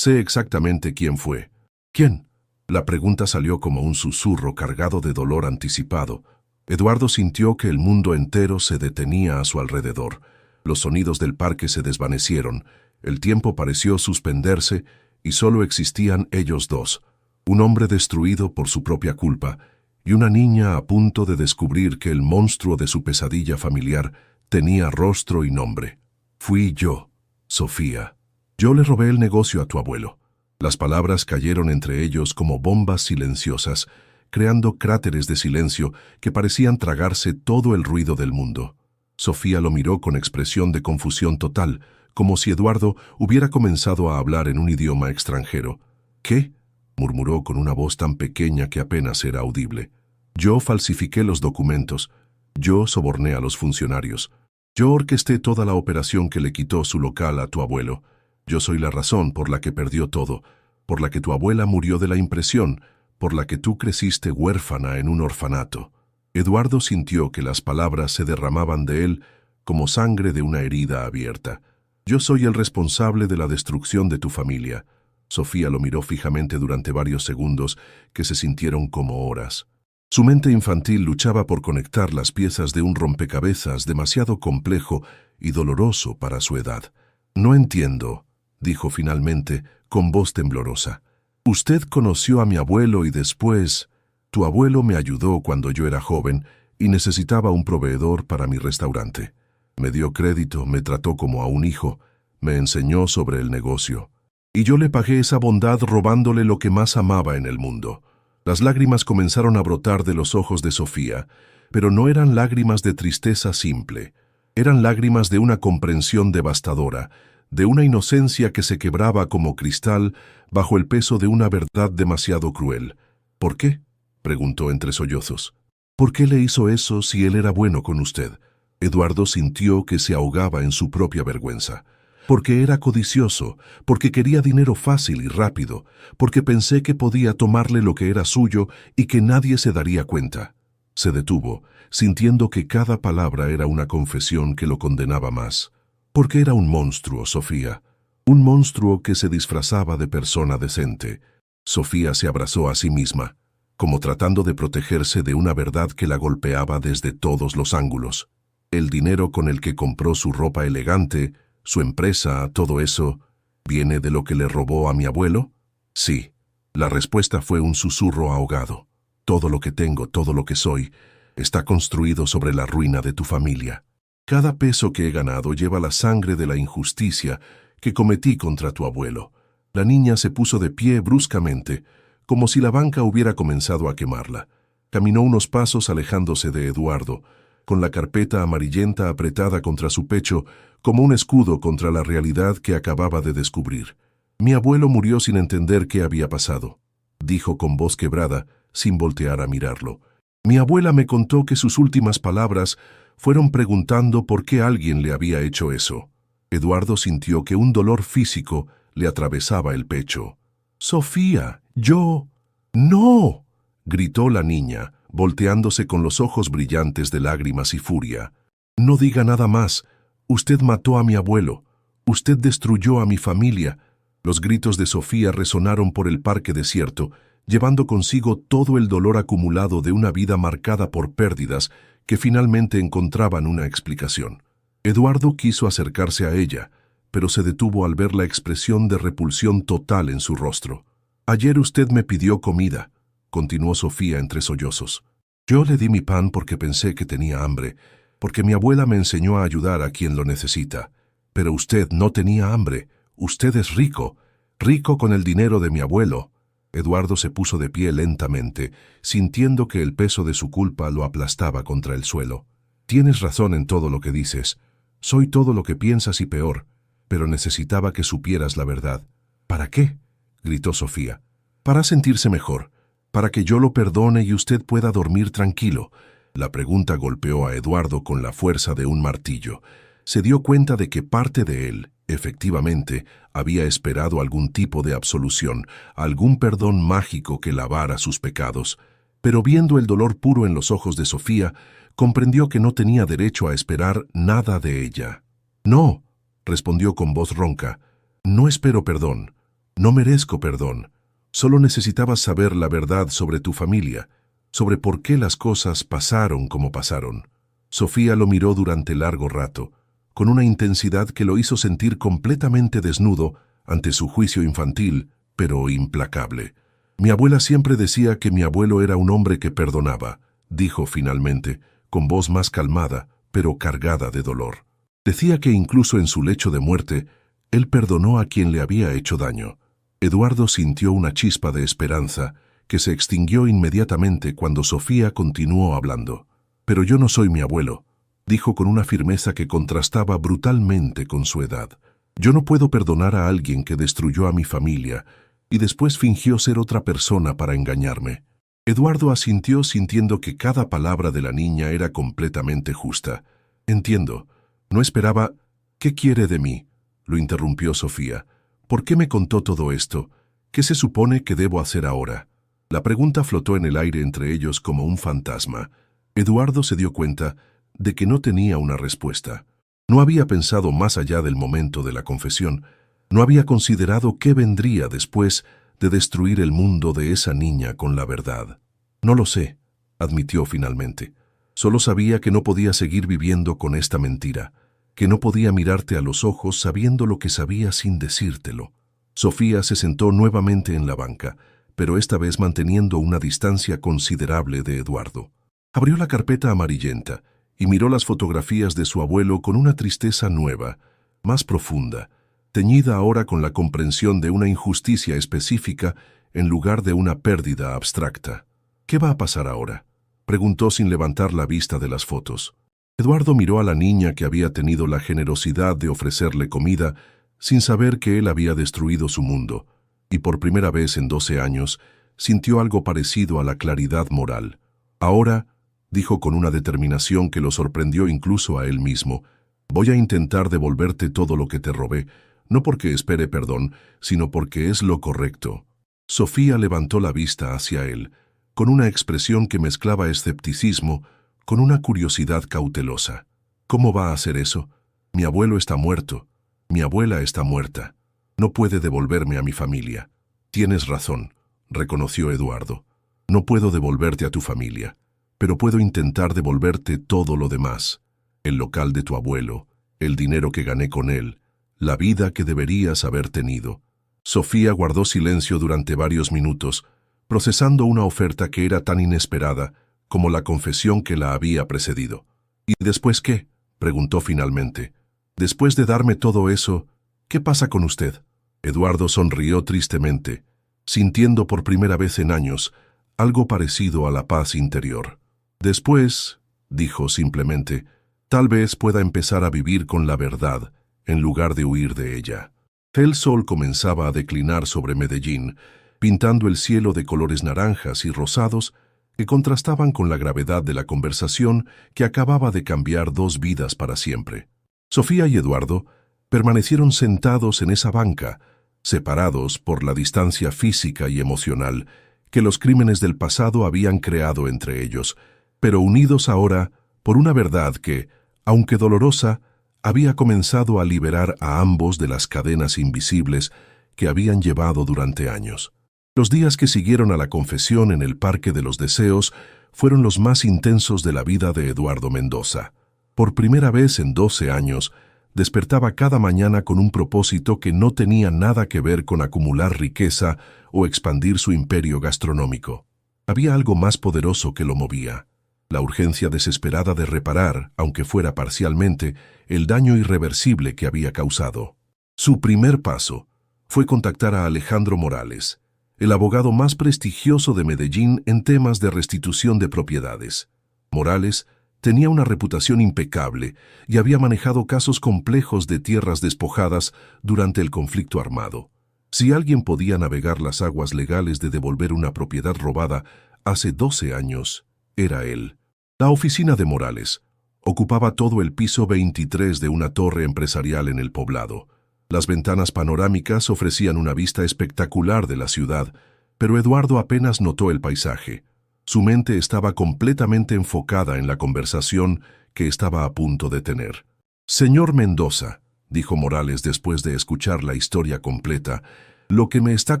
Sé exactamente quién fue. ¿Quién? La pregunta salió como un susurro cargado de dolor anticipado. Eduardo sintió que el mundo entero se detenía a su alrededor. Los sonidos del parque se desvanecieron, el tiempo pareció suspenderse y solo existían ellos dos, un hombre destruido por su propia culpa y una niña a punto de descubrir que el monstruo de su pesadilla familiar tenía rostro y nombre. Fui yo, Sofía. Yo le robé el negocio a tu abuelo. Las palabras cayeron entre ellos como bombas silenciosas, creando cráteres de silencio que parecían tragarse todo el ruido del mundo. Sofía lo miró con expresión de confusión total, como si Eduardo hubiera comenzado a hablar en un idioma extranjero. ¿Qué? Murmuró con una voz tan pequeña que apenas era audible. Yo falsifiqué los documentos. Yo soborné a los funcionarios. Yo orquesté toda la operación que le quitó su local a tu abuelo. Yo soy la razón por la que perdió todo, por la que tu abuela murió de la impresión, por la que tú creciste huérfana en un orfanato. Eduardo sintió que las palabras se derramaban de él como sangre de una herida abierta. Yo soy el responsable de la destrucción de tu familia. Sofía lo miró fijamente durante varios segundos que se sintieron como horas. Su mente infantil luchaba por conectar las piezas de un rompecabezas demasiado complejo y doloroso para su edad. No entiendo, dijo finalmente, con voz temblorosa. Usted conoció a mi abuelo y después... Tu abuelo me ayudó cuando yo era joven y necesitaba un proveedor para mi restaurante. Me dio crédito, me trató como a un hijo, me enseñó sobre el negocio. Y yo le pagué esa bondad robándole lo que más amaba en el mundo. Las lágrimas comenzaron a brotar de los ojos de Sofía, pero no eran lágrimas de tristeza simple. Eran lágrimas de una comprensión devastadora, de una inocencia que se quebraba como cristal bajo el peso de una verdad demasiado cruel. ¿Por qué?, preguntó entre sollozos. ¿Por qué le hizo eso si él era bueno con usted? Eduardo sintió que se ahogaba en su propia vergüenza. Porque era codicioso, porque quería dinero fácil y rápido, porque pensé que podía tomarle lo que era suyo y que nadie se daría cuenta. Se detuvo, sintiendo que cada palabra era una confesión que lo condenaba más. Porque era un monstruo, Sofía. Un monstruo que se disfrazaba de persona decente. Sofía se abrazó a sí misma, como tratando de protegerse de una verdad que la golpeaba desde todos los ángulos. El dinero con el que compró su ropa elegante, su empresa, todo eso, ¿viene de lo que le robó a mi abuelo? Sí. La respuesta fue un susurro ahogado. Todo lo que tengo, todo lo que soy, está construido sobre la ruina de tu familia. Cada peso que he ganado lleva la sangre de la injusticia que cometí contra tu abuelo. La niña se puso de pie bruscamente, como si la banca hubiera comenzado a quemarla. Caminó unos pasos alejándose de Eduardo, con la carpeta amarillenta apretada contra su pecho como un escudo contra la realidad que acababa de descubrir. Mi abuelo murió sin entender qué había pasado, dijo con voz quebrada, sin voltear a mirarlo. Mi abuela me contó que sus últimas palabras fueron preguntando por qué alguien le había hecho eso. Eduardo sintió que un dolor físico le atravesaba el pecho. «Sofía, yo...» «¡No!», gritó la niña, volteándose con los ojos brillantes de lágrimas y furia. «No diga nada más. Usted mató a mi abuelo. Usted destruyó a mi familia». Los gritos de Sofía resonaron por el parque desierto, llevando consigo todo el dolor acumulado de una vida marcada por pérdidas que finalmente encontraban una explicación. Eduardo quiso acercarse a ella, pero se detuvo al ver la expresión de repulsión total en su rostro. «Ayer usted me pidió comida», continuó Sofía entre sollozos. «Yo le di mi pan porque pensé que tenía hambre, porque mi abuela me enseñó a ayudar a quien lo necesita. Pero usted no tenía hambre. Usted es rico, rico con el dinero de mi abuelo». Eduardo se puso de pie lentamente, sintiendo que el peso de su culpa lo aplastaba contra el suelo. «Tienes razón en todo lo que dices. Soy todo lo que piensas y peor, pero necesitaba que supieras la verdad». «¿Para qué?», gritó Sofía. «Para sentirse mejor, para que yo lo perdone y usted pueda dormir tranquilo». La pregunta golpeó a Eduardo con la fuerza de un martillo. Se dio cuenta de que parte de él, efectivamente, había esperado algún tipo de absolución, algún perdón mágico que lavara sus pecados. Pero viendo el dolor puro en los ojos de Sofía, comprendió que no tenía derecho a esperar nada de ella. «No», respondió con voz ronca, «no espero perdón. No merezco perdón. Solo necesitabas saber la verdad sobre tu familia, sobre por qué las cosas pasaron como pasaron. Sofía lo miró durante largo rato, con una intensidad que lo hizo sentir completamente desnudo ante su juicio infantil, pero implacable. Mi abuela siempre decía que mi abuelo era un hombre que perdonaba, dijo finalmente, con voz más calmada, pero cargada de dolor. Decía que incluso en su lecho de muerte, él perdonó a quien le había hecho daño. Eduardo sintió una chispa de esperanza que se extinguió inmediatamente cuando Sofía continuó hablando. Pero yo no soy mi abuelo, dijo con una firmeza que contrastaba brutalmente con su edad. Yo no puedo perdonar a alguien que destruyó a mi familia y después fingió ser otra persona para engañarme. Eduardo asintió sintiendo que cada palabra de la niña era completamente justa. Entiendo. No esperaba... ¿Qué quiere de mí?, lo interrumpió Sofía. ¿Por qué me contó todo esto? ¿Qué se supone que debo hacer ahora? La pregunta flotó en el aire entre ellos como un fantasma. Eduardo se dio cuenta de que no tenía una respuesta. No había pensado más allá del momento de la confesión. No había considerado qué vendría después de destruir el mundo de esa niña con la verdad. No lo sé, admitió finalmente. Solo sabía que no podía seguir viviendo con esta mentira, que no podía mirarte a los ojos sabiendo lo que sabía sin decírtelo. Sofía se sentó nuevamente en la banca, pero esta vez manteniendo una distancia considerable de Eduardo. Abrió la carpeta amarillenta y miró las fotografías de su abuelo con una tristeza nueva, más profunda, teñida ahora con la comprensión de una injusticia específica en lugar de una pérdida abstracta. ¿Qué va a pasar ahora?, preguntó sin levantar la vista de las fotos. Eduardo miró a la niña que había tenido la generosidad de ofrecerle comida sin saber que él había destruido su mundo, y por primera vez en 12 años sintió algo parecido a la claridad moral. Ahora, dijo con una determinación que lo sorprendió incluso a él mismo, voy a intentar devolverte todo lo que te robé, no porque espere perdón, sino porque es lo correcto. Sofía levantó la vista hacia él, con una expresión que mezclaba escepticismo con una curiosidad cautelosa. ¿Cómo va a hacer eso? Mi abuelo está muerto. Mi abuela está muerta. No puede devolverme a mi familia. Tienes razón, reconoció Eduardo. No puedo devolverte a tu familia, pero puedo intentar devolverte todo lo demás. El local de tu abuelo, el dinero que gané con él, la vida que deberías haber tenido. Sofía guardó silencio durante varios minutos, procesando una oferta que era tan inesperada como la confesión que la había precedido. ¿Y después qué?, preguntó finalmente. Después de darme todo eso, ¿qué pasa con usted? Eduardo sonrió tristemente, sintiendo por primera vez en años algo parecido a la paz interior. Después, dijo simplemente, tal vez pueda empezar a vivir con la verdad en lugar de huir de ella. El sol comenzaba a declinar sobre Medellín, pintando el cielo de colores naranjas y rosados que contrastaban con la gravedad de la conversación que acababa de cambiar dos vidas para siempre. Sofía y Eduardo permanecieron sentados en esa banca, separados por la distancia física y emocional que los crímenes del pasado habían creado entre ellos, pero unidos ahora por una verdad que, aunque dolorosa, había comenzado a liberar a ambos de las cadenas invisibles que habían llevado durante años. Los días que siguieron a la confesión en el Parque de los Deseos fueron los más intensos de la vida de Eduardo Mendoza. Por primera vez en 12 años, despertaba cada mañana con un propósito que no tenía nada que ver con acumular riqueza o expandir su imperio gastronómico. Había algo más poderoso que lo movía: la urgencia desesperada de reparar, aunque fuera parcialmente, el daño irreversible que había causado. Su primer paso fue contactar a Alejandro Morales, el abogado más prestigioso de Medellín en temas de restitución de propiedades. Morales tenía una reputación impecable y había manejado casos complejos de tierras despojadas durante el conflicto armado. Si alguien podía navegar las aguas legales de devolver una propiedad robada hace 12 años, era él. La oficina de Morales ocupaba todo el piso 23 de una torre empresarial en el poblado. Las ventanas panorámicas ofrecían una vista espectacular de la ciudad, pero Eduardo apenas notó el paisaje. Su mente estaba completamente enfocada en la conversación que estaba a punto de tener. «Señor Mendoza», dijo Morales después de escuchar la historia completa, Lo que me está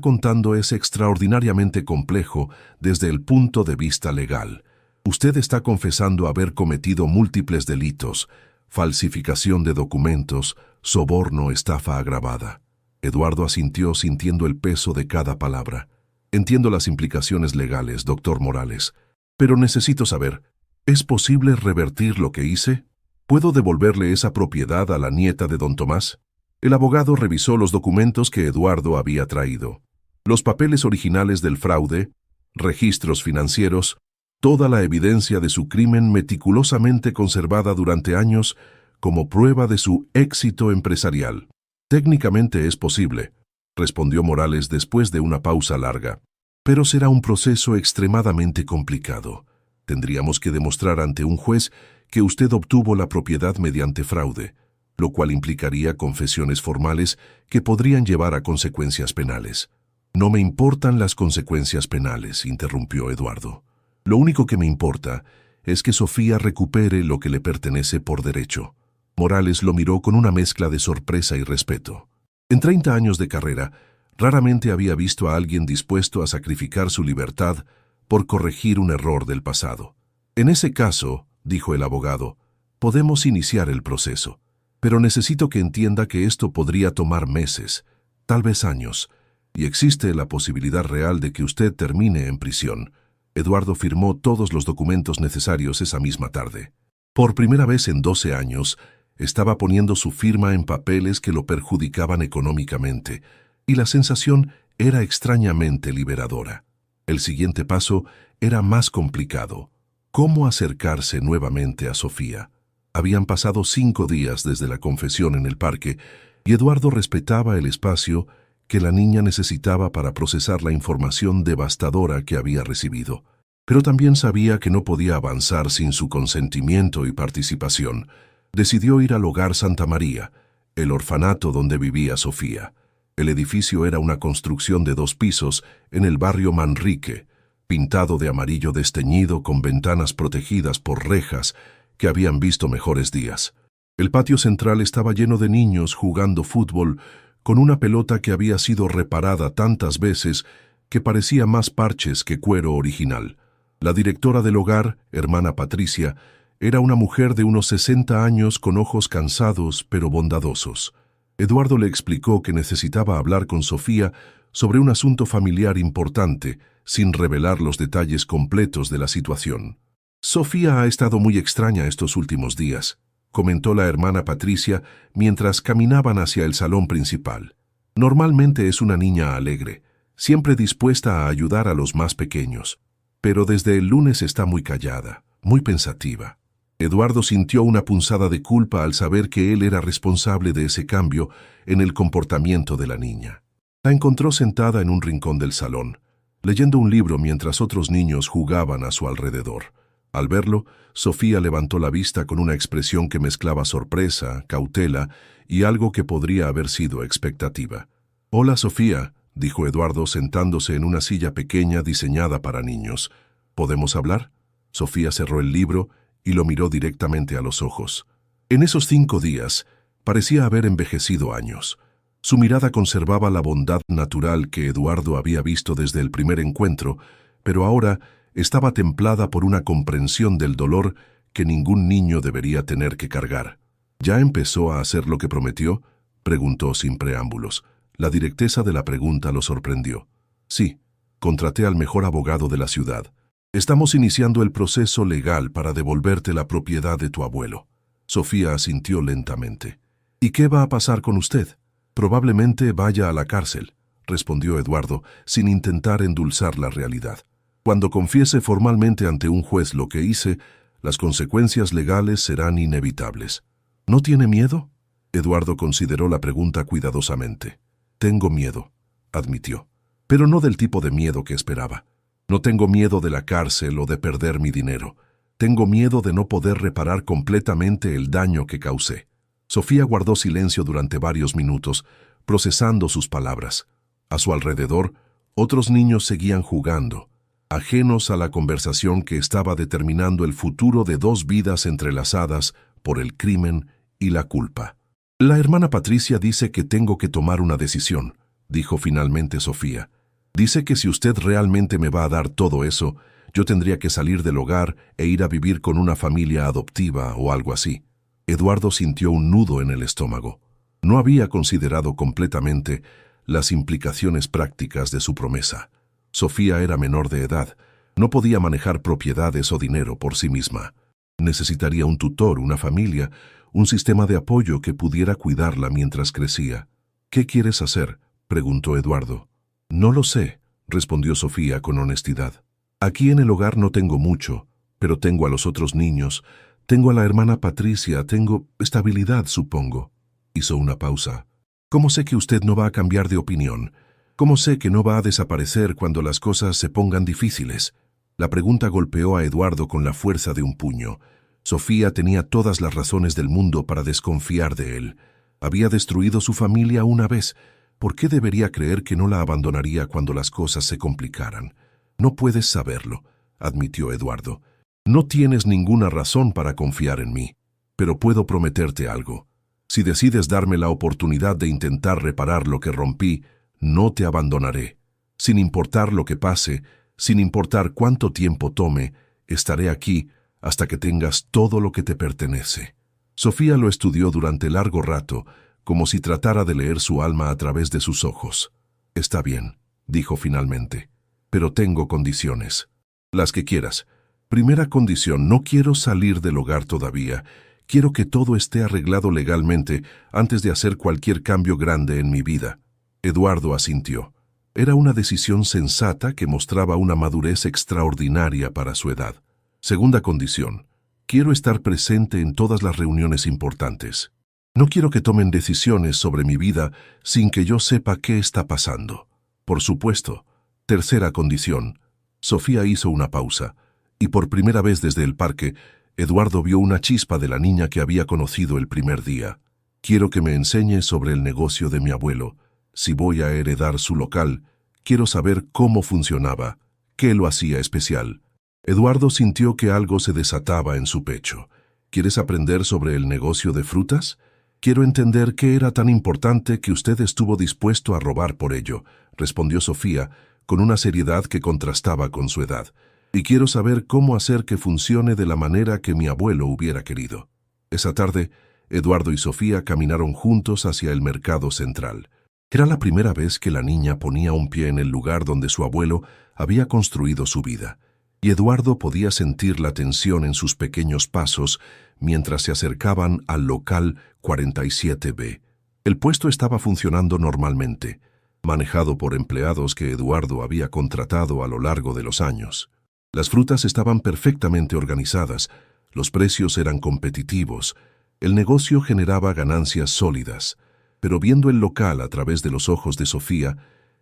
contando es extraordinariamente complejo desde el punto de vista legal. Usted está confesando haber cometido múltiples delitos, falsificación de documentos, soborno, estafa agravada. Eduardo asintió sintiendo el peso de cada palabra. Entiendo las implicaciones legales, doctor Morales, pero necesito saber, ¿es posible revertir lo que hice? ¿Puedo devolverle esa propiedad a la nieta de don Tomás? El abogado revisó los documentos que Eduardo había traído. Los papeles originales del fraude, registros financieros, toda la evidencia de su crimen meticulosamente conservada durante años como prueba de su éxito empresarial. Técnicamente es posible, respondió Morales después de una pausa larga, pero será un proceso extremadamente complicado. Tendríamos que demostrar ante un juez que usted obtuvo la propiedad mediante fraude, lo cual implicaría confesiones formales que podrían llevar a consecuencias penales. No me importan las consecuencias penales, interrumpió Eduardo. Lo único que me importa es que Sofía recupere lo que le pertenece por derecho. Morales lo miró con una mezcla de sorpresa y respeto. En 30 años de carrera, raramente había visto a alguien dispuesto a sacrificar su libertad por corregir un error del pasado. En ese caso, dijo el abogado, podemos iniciar el proceso. Pero necesito que entienda que esto podría tomar meses, tal vez años, y existe la posibilidad real de que usted termine en prisión. Eduardo firmó todos los documentos necesarios esa misma tarde. Por primera vez en 12 años, estaba poniendo su firma en papeles que lo perjudicaban económicamente, y la sensación era extrañamente liberadora. El siguiente paso era más complicado. ¿Cómo acercarse nuevamente a Sofía? Habían pasado 5 días desde la confesión en el parque, y Eduardo respetaba el espacio que la niña necesitaba para procesar la información devastadora que había recibido. Pero también sabía que no podía avanzar sin su consentimiento y participación. Decidió ir al Hogar Santa María, el orfanato donde vivía Sofía. El edificio era una construcción de 2 pisos en el barrio Manrique, pintado de amarillo desteñido con ventanas protegidas por rejas que habían visto mejores días. El patio central estaba lleno de niños jugando fútbol con una pelota que había sido reparada tantas veces que parecía más parches que cuero original. La directora del hogar, hermana Patricia, era una mujer de unos 60 años con ojos cansados pero bondadosos. Eduardo le explicó que necesitaba hablar con Sofía sobre un asunto familiar importante, sin revelar los detalles completos de la situación. Sofía ha estado muy extraña estos últimos días, comentó la hermana Patricia mientras caminaban hacia el salón principal. Normalmente es una niña alegre, siempre dispuesta a ayudar a los más pequeños, pero desde el lunes está muy callada, muy pensativa. Eduardo sintió una punzada de culpa al saber que él era responsable de ese cambio en el comportamiento de la niña. La encontró sentada en un rincón del salón, leyendo un libro mientras otros niños jugaban a su alrededor. Al verlo, Sofía levantó la vista con una expresión que mezclaba sorpresa, cautela y algo que podría haber sido expectativa. «Hola, Sofía», dijo Eduardo sentándose en una silla pequeña diseñada para niños. «¿Podemos hablar?» Sofía cerró el libro y lo miró directamente a los ojos. En esos 5 días, parecía haber envejecido años. Su mirada conservaba la bondad natural que Eduardo había visto desde el primer encuentro, pero ahora estaba templada por una comprensión del dolor que ningún niño debería tener que cargar. ¿Ya empezó a hacer lo que prometió?, preguntó sin preámbulos. La directeza de la pregunta lo sorprendió. Sí, contraté al mejor abogado de la ciudad. Estamos iniciando el proceso legal para devolverte la propiedad de tu abuelo. Sofía asintió lentamente. ¿Y qué va a pasar con usted? Probablemente vaya a la cárcel, respondió Eduardo, sin intentar endulzar la realidad. Cuando confiese formalmente ante un juez lo que hice, las consecuencias legales serán inevitables. ¿No tiene miedo? Eduardo consideró la pregunta cuidadosamente. Tengo miedo, admitió, pero no del tipo de miedo que esperaba. No tengo miedo de la cárcel o de perder mi dinero. Tengo miedo de no poder reparar completamente el daño que causé. Sofía guardó silencio durante varios minutos, procesando sus palabras. A su alrededor, otros niños seguían jugando, ajenos a la conversación que estaba determinando el futuro de 2 vidas entrelazadas por el crimen y la culpa. La hermana Patricia dice que tengo que tomar una decisión, dijo finalmente Sofía. Dice que si usted realmente me va a dar todo eso, yo tendría que salir del hogar e ir a vivir con una familia adoptiva o algo así. Eduardo sintió un nudo en el estómago. No había considerado completamente las implicaciones prácticas de su promesa. Sofía era menor de edad, no podía manejar propiedades o dinero por sí misma. Necesitaría un tutor, una familia, un sistema de apoyo que pudiera cuidarla mientras crecía. ¿Qué quieres hacer?, preguntó Eduardo. No lo sé, respondió Sofía con honestidad. Aquí en el hogar no tengo mucho, pero tengo a los otros niños, tengo a la hermana Patricia, tengo estabilidad, supongo. Hizo una pausa. ¿Cómo sé que usted no va a cambiar de opinión? ¿Cómo sé que no va a desaparecer cuando las cosas se pongan difíciles? La pregunta golpeó a Eduardo con la fuerza de un puño. Sofía tenía todas las razones del mundo para desconfiar de él. Había destruido su familia una vez. ¿Por qué debería creer que no la abandonaría cuando las cosas se complicaran? No puedes saberlo, admitió Eduardo. No tienes ninguna razón para confiar en mí, pero puedo prometerte algo. Si decides darme la oportunidad de intentar reparar lo que rompí, no te abandonaré. Sin importar lo que pase, sin importar cuánto tiempo tome, estaré aquí hasta que tengas todo lo que te pertenece. Sofía lo estudió durante largo rato, como si tratara de leer su alma a través de sus ojos. Está bien, dijo finalmente, pero tengo condiciones. Las que quieras. Primera condición, no quiero salir del hogar todavía. Quiero que todo esté arreglado legalmente antes de hacer cualquier cambio grande en mi vida. Eduardo asintió. Era una decisión sensata que mostraba una madurez extraordinaria para su edad. Segunda condición, quiero estar presente en todas las reuniones importantes. No quiero que tomen decisiones sobre mi vida sin que yo sepa qué está pasando. Por supuesto. Tercera condición. Sofía hizo una pausa, y por primera vez desde el parque, Eduardo vio una chispa de la niña que había conocido el primer día. Quiero que me enseñes sobre el negocio de mi abuelo. Si voy a heredar su local, quiero saber cómo funcionaba, qué lo hacía especial. Eduardo sintió que algo se desataba en su pecho. ¿Quieres aprender sobre el negocio de frutas? Quiero entender qué era tan importante que usted estuvo dispuesto a robar por ello, respondió Sofía, con una seriedad que contrastaba con su edad. Y quiero saber cómo hacer que funcione de la manera que mi abuelo hubiera querido. Esa tarde, Eduardo y Sofía caminaron juntos hacia el mercado central. Era la primera vez que la niña ponía un pie en el lugar donde su abuelo había construido su vida, y Eduardo podía sentir la tensión en sus pequeños pasos mientras se acercaban al local 47B. El puesto estaba funcionando normalmente, manejado por empleados que Eduardo había contratado a lo largo de los años. Las frutas estaban perfectamente organizadas, los precios eran competitivos, el negocio generaba ganancias sólidas, pero viendo el local a través de los ojos de Sofía,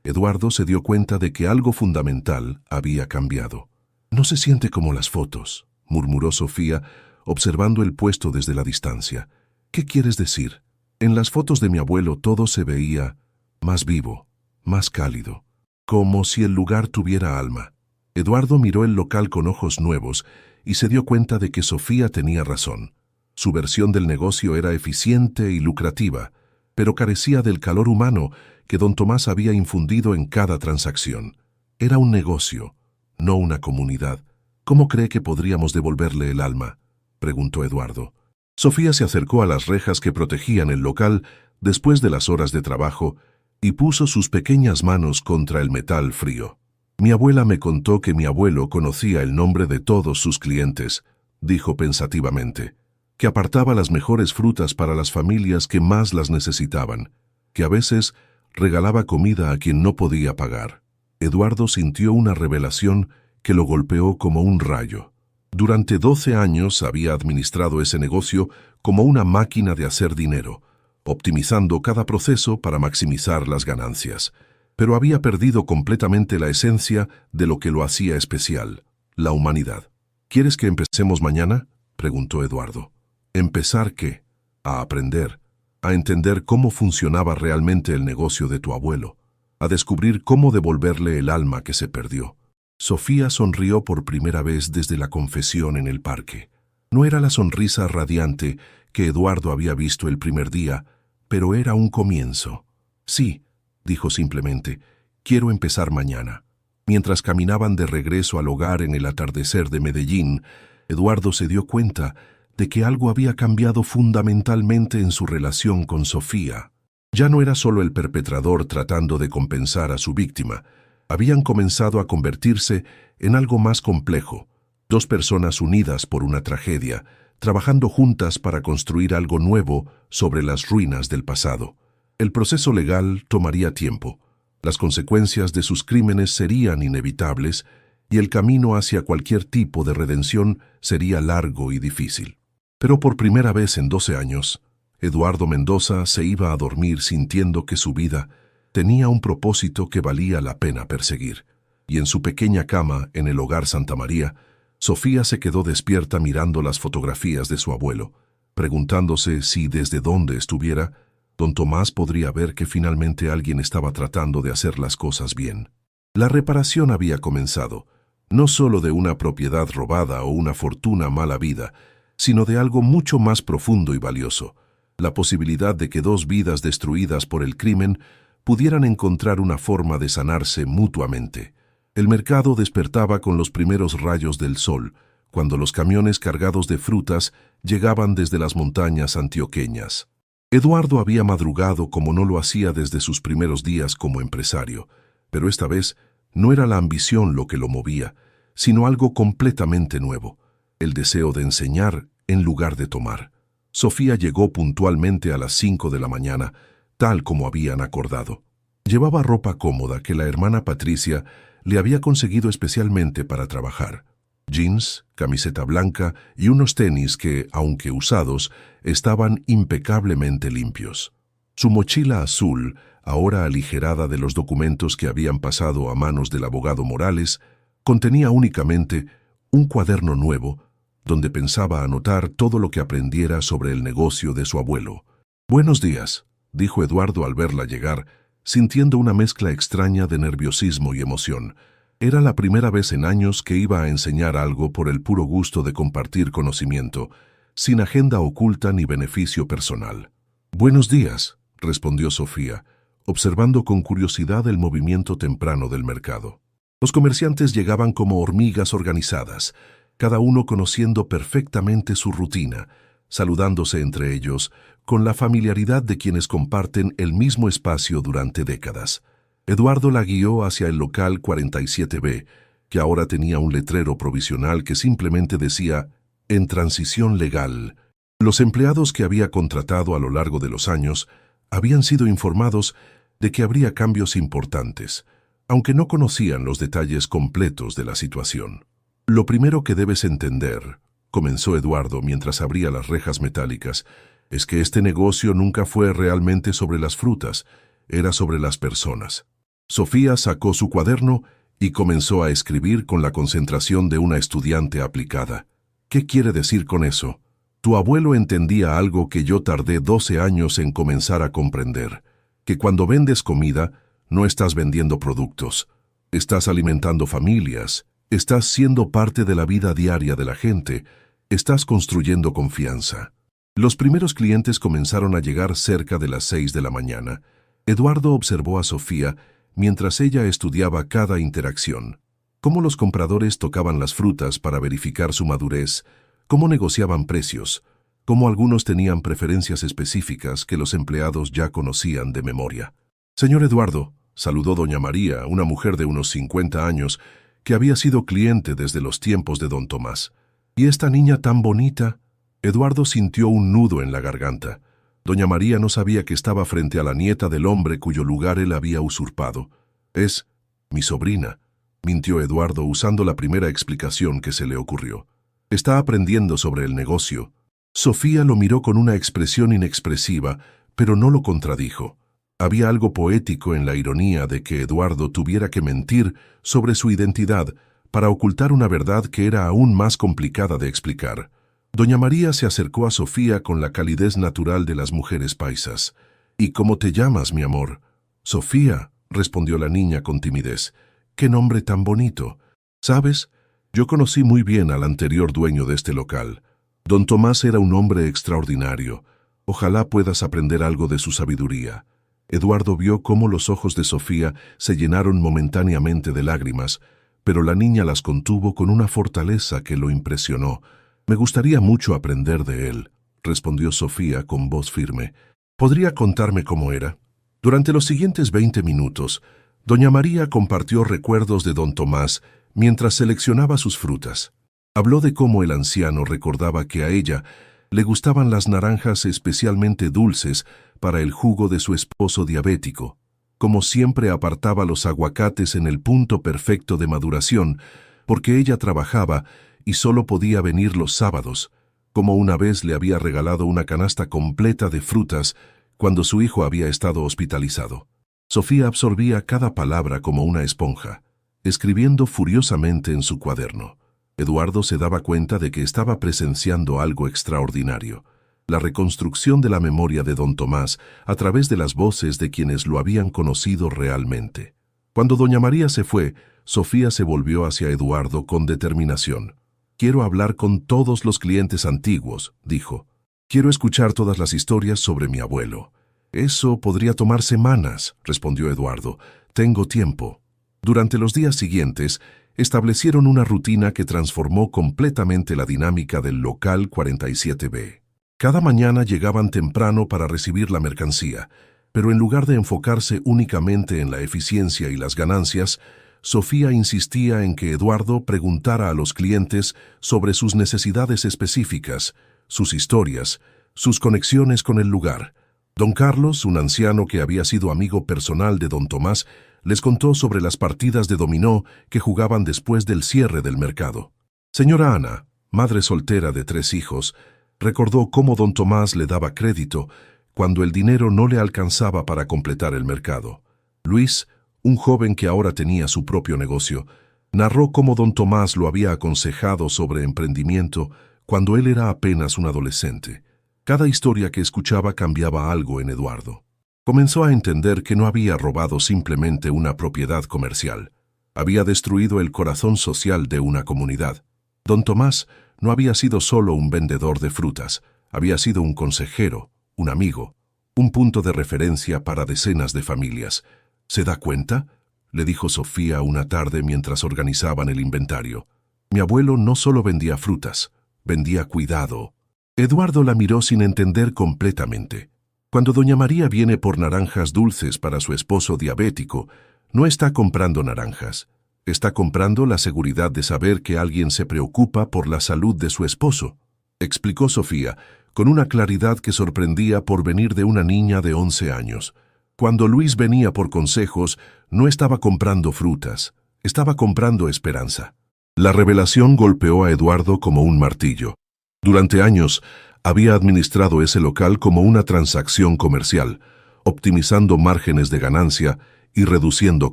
Eduardo se dio cuenta de que algo fundamental había cambiado. No se siente como las fotos, murmuró Sofía, observando el puesto desde la distancia. ¿Qué quieres decir? En las fotos de mi abuelo todo se veía más vivo, más cálido, como si el lugar tuviera alma. Eduardo miró el local con ojos nuevos y se dio cuenta de que Sofía tenía razón. Su versión del negocio era eficiente y lucrativa, pero carecía del calor humano que don Tomás había infundido en cada transacción. Era un negocio, no una comunidad. ¿Cómo cree que podríamos devolverle el alma?, preguntó Eduardo. Sofía se acercó a las rejas que protegían el local después de las horas de trabajo y puso sus pequeñas manos contra el metal frío. Mi abuela me contó que mi abuelo conocía el nombre de todos sus clientes, dijo pensativamente, que apartaba las mejores frutas para las familias que más las necesitaban, que a veces regalaba comida a quien no podía pagar. Eduardo sintió una revelación que lo golpeó como un rayo. Durante 12 años había administrado ese negocio como una máquina de hacer dinero, optimizando cada proceso para maximizar las ganancias. Pero había perdido completamente la esencia de lo que lo hacía especial, la humanidad. ¿Quieres que empecemos mañana?, preguntó Eduardo. ¿Empezar qué? A aprender, a entender cómo funcionaba realmente el negocio de tu abuelo, a descubrir cómo devolverle el alma que se perdió. Sofía sonrió por primera vez desde la confesión en el parque. No era la sonrisa radiante que Eduardo había visto el primer día, pero era un comienzo. Sí, dijo simplemente. Quiero empezar mañana. Mientras caminaban de regreso al hogar en el atardecer de Medellín, Eduardo se dio cuenta de que algo había cambiado fundamentalmente en su relación con Sofía. Ya no era solo el perpetrador tratando de compensar a su víctima. Habían comenzado a convertirse en algo más complejo. Dos personas unidas por una tragedia, trabajando juntas para construir algo nuevo sobre las ruinas del pasado. El proceso legal tomaría tiempo. Las consecuencias de sus crímenes serían inevitables y el camino hacia cualquier tipo de redención sería largo y difícil. Pero por primera vez en 12 años, Eduardo Mendoza se iba a dormir sintiendo que su vida tenía un propósito que valía la pena perseguir. Y en su pequeña cama, en el hogar Santa María, Sofía se quedó despierta mirando las fotografías de su abuelo, preguntándose si desde donde estuviera, don Tomás podría ver que finalmente alguien estaba tratando de hacer las cosas bien. La reparación había comenzado, no solo de una propiedad robada o una fortuna mal habida, sino de algo mucho más profundo y valioso, la posibilidad de que dos vidas destruidas por el crimen pudieran encontrar una forma de sanarse mutuamente. El mercado despertaba con los primeros rayos del sol, cuando los camiones cargados de frutas llegaban desde las montañas antioqueñas. Eduardo había madrugado como no lo hacía desde sus primeros días como empresario, pero esta vez no era la ambición lo que lo movía, sino algo completamente nuevo, el deseo de enseñar en lugar de tomar. Sofía llegó puntualmente a las 5 de la mañana, tal como habían acordado. Llevaba ropa cómoda que la hermana Patricia le había conseguido especialmente para trabajar. Jeans, camiseta blanca y unos tenis que, aunque usados, estaban impecablemente limpios. Su mochila azul, ahora aligerada de los documentos que habían pasado a manos del abogado Morales, contenía únicamente un cuaderno nuevo donde pensaba anotar todo lo que aprendiera sobre el negocio de su abuelo. «Buenos días», dijo Eduardo al verla llegar, sintiendo una mezcla extraña de nerviosismo y emoción. Era la primera vez en años que iba a enseñar algo por el puro gusto de compartir conocimiento, sin agenda oculta ni beneficio personal. «Buenos días», respondió Sofía, observando con curiosidad el movimiento temprano del mercado. Los comerciantes llegaban como hormigas organizadas, cada uno conociendo perfectamente su rutina, saludándose entre ellos, con la familiaridad de quienes comparten el mismo espacio durante décadas. Eduardo la guió hacia el local 47B, que ahora tenía un letrero provisional que simplemente decía «En transición legal». Los empleados que había contratado a lo largo de los años habían sido informados de que habría cambios importantes, aunque no conocían los detalles completos de la situación. «Lo primero que debes entender», comenzó Eduardo mientras abría las rejas metálicas, «es que este negocio nunca fue realmente sobre las frutas, era sobre las personas». Sofía sacó su cuaderno y comenzó a escribir con la concentración de una estudiante aplicada. «¿Qué quiere decir con eso? Tu abuelo entendía algo que yo tardé 12 años en comenzar a comprender, que cuando vendes comida, no estás vendiendo productos, estás alimentando familias, estás siendo parte de la vida diaria de la gente, estás construyendo confianza». Los primeros clientes comenzaron a llegar cerca de las 6 de la mañana. Eduardo observó a Sofía mientras ella estudiaba cada interacción, cómo los compradores tocaban las frutas para verificar su madurez, cómo negociaban precios, cómo algunos tenían preferencias específicas que los empleados ya conocían de memoria. «Señor Eduardo», saludó doña María, una mujer de unos 50 años, que había sido cliente desde los tiempos de don Tomás. «¿Y esta niña tan bonita?» Eduardo sintió un nudo en la garganta. Doña María no sabía que estaba frente a la nieta del hombre cuyo lugar él había usurpado. «Es mi sobrina», mintió Eduardo usando la primera explicación que se le ocurrió. «Está aprendiendo sobre el negocio». Sofía lo miró con una expresión inexpresiva, pero no lo contradijo. Había algo poético en la ironía de que Eduardo tuviera que mentir sobre su identidad para ocultar una verdad que era aún más complicada de explicar. Doña María se acercó a Sofía con la calidez natural de las mujeres paisas. «¿Y cómo te llamas, mi amor?» «Sofía», respondió la niña con timidez. «¡Qué nombre tan bonito! ¿Sabes? Yo conocí muy bien al anterior dueño de este local. Don Tomás era un hombre extraordinario. Ojalá puedas aprender algo de su sabiduría». Eduardo vio cómo los ojos de Sofía se llenaron momentáneamente de lágrimas, pero la niña las contuvo con una fortaleza que lo impresionó. «Me gustaría mucho aprender de él», respondió Sofía con voz firme. «¿Podría contarme cómo era?». Durante los siguientes 20 minutos, doña María compartió recuerdos de don Tomás mientras seleccionaba sus frutas. Habló de cómo el anciano recordaba que a ella le gustaban las naranjas especialmente dulces para el jugo de su esposo diabético, como siempre apartaba los aguacates en el punto perfecto de maduración, porque ella trabajaba y solo podía venir los sábados, como una vez le había regalado una canasta completa de frutas cuando su hijo había estado hospitalizado. Sofía absorbía cada palabra como una esponja, escribiendo furiosamente en su cuaderno. Eduardo se daba cuenta de que estaba presenciando algo extraordinario, la reconstrucción de la memoria de don Tomás a través de las voces de quienes lo habían conocido realmente. Cuando doña María se fue, Sofía se volvió hacia Eduardo con determinación. «Quiero hablar con todos los clientes antiguos», dijo. «Quiero escuchar todas las historias sobre mi abuelo». «Eso podría tomar semanas», respondió Eduardo. «Tengo tiempo». Durante los días siguientes, establecieron una rutina que transformó completamente la dinámica del local 47B. Cada mañana llegaban temprano para recibir la mercancía, pero en lugar de enfocarse únicamente en la eficiencia y las ganancias, Sofía insistía en que Eduardo preguntara a los clientes sobre sus necesidades específicas, sus historias, sus conexiones con el lugar. Don Carlos, un anciano que había sido amigo personal de don Tomás, les contó sobre las partidas de dominó que jugaban después del cierre del mercado. Señora Ana, madre soltera de 3 hijos, recordó cómo don Tomás le daba crédito cuando el dinero no le alcanzaba para completar el mercado. Luis, un joven que ahora tenía su propio negocio, narró cómo don Tomás lo había aconsejado sobre emprendimiento cuando él era apenas un adolescente. Cada historia que escuchaba cambiaba algo en Eduardo. Comenzó a entender que no había robado simplemente una propiedad comercial. Había destruido el corazón social de una comunidad. Don Tomás no había sido solo un vendedor de frutas, había sido un consejero, un amigo, un punto de referencia para decenas de familias. ¿Se da cuenta?, le dijo Sofía una tarde mientras organizaban el inventario. Mi abuelo no solo vendía frutas, vendía cuidado. Eduardo la miró sin entender completamente. Cuando doña María viene por naranjas dulces para su esposo diabético, no está comprando naranjas. Está comprando la seguridad de saber que alguien se preocupa por la salud de su esposo, explicó Sofía, con una claridad que sorprendía por venir de una niña de 11 años. Cuando Luis venía por consejos, no estaba comprando frutas, estaba comprando esperanza. La revelación golpeó a Eduardo como un martillo. Durante años, había administrado ese local como una transacción comercial, optimizando márgenes de ganancia y reduciendo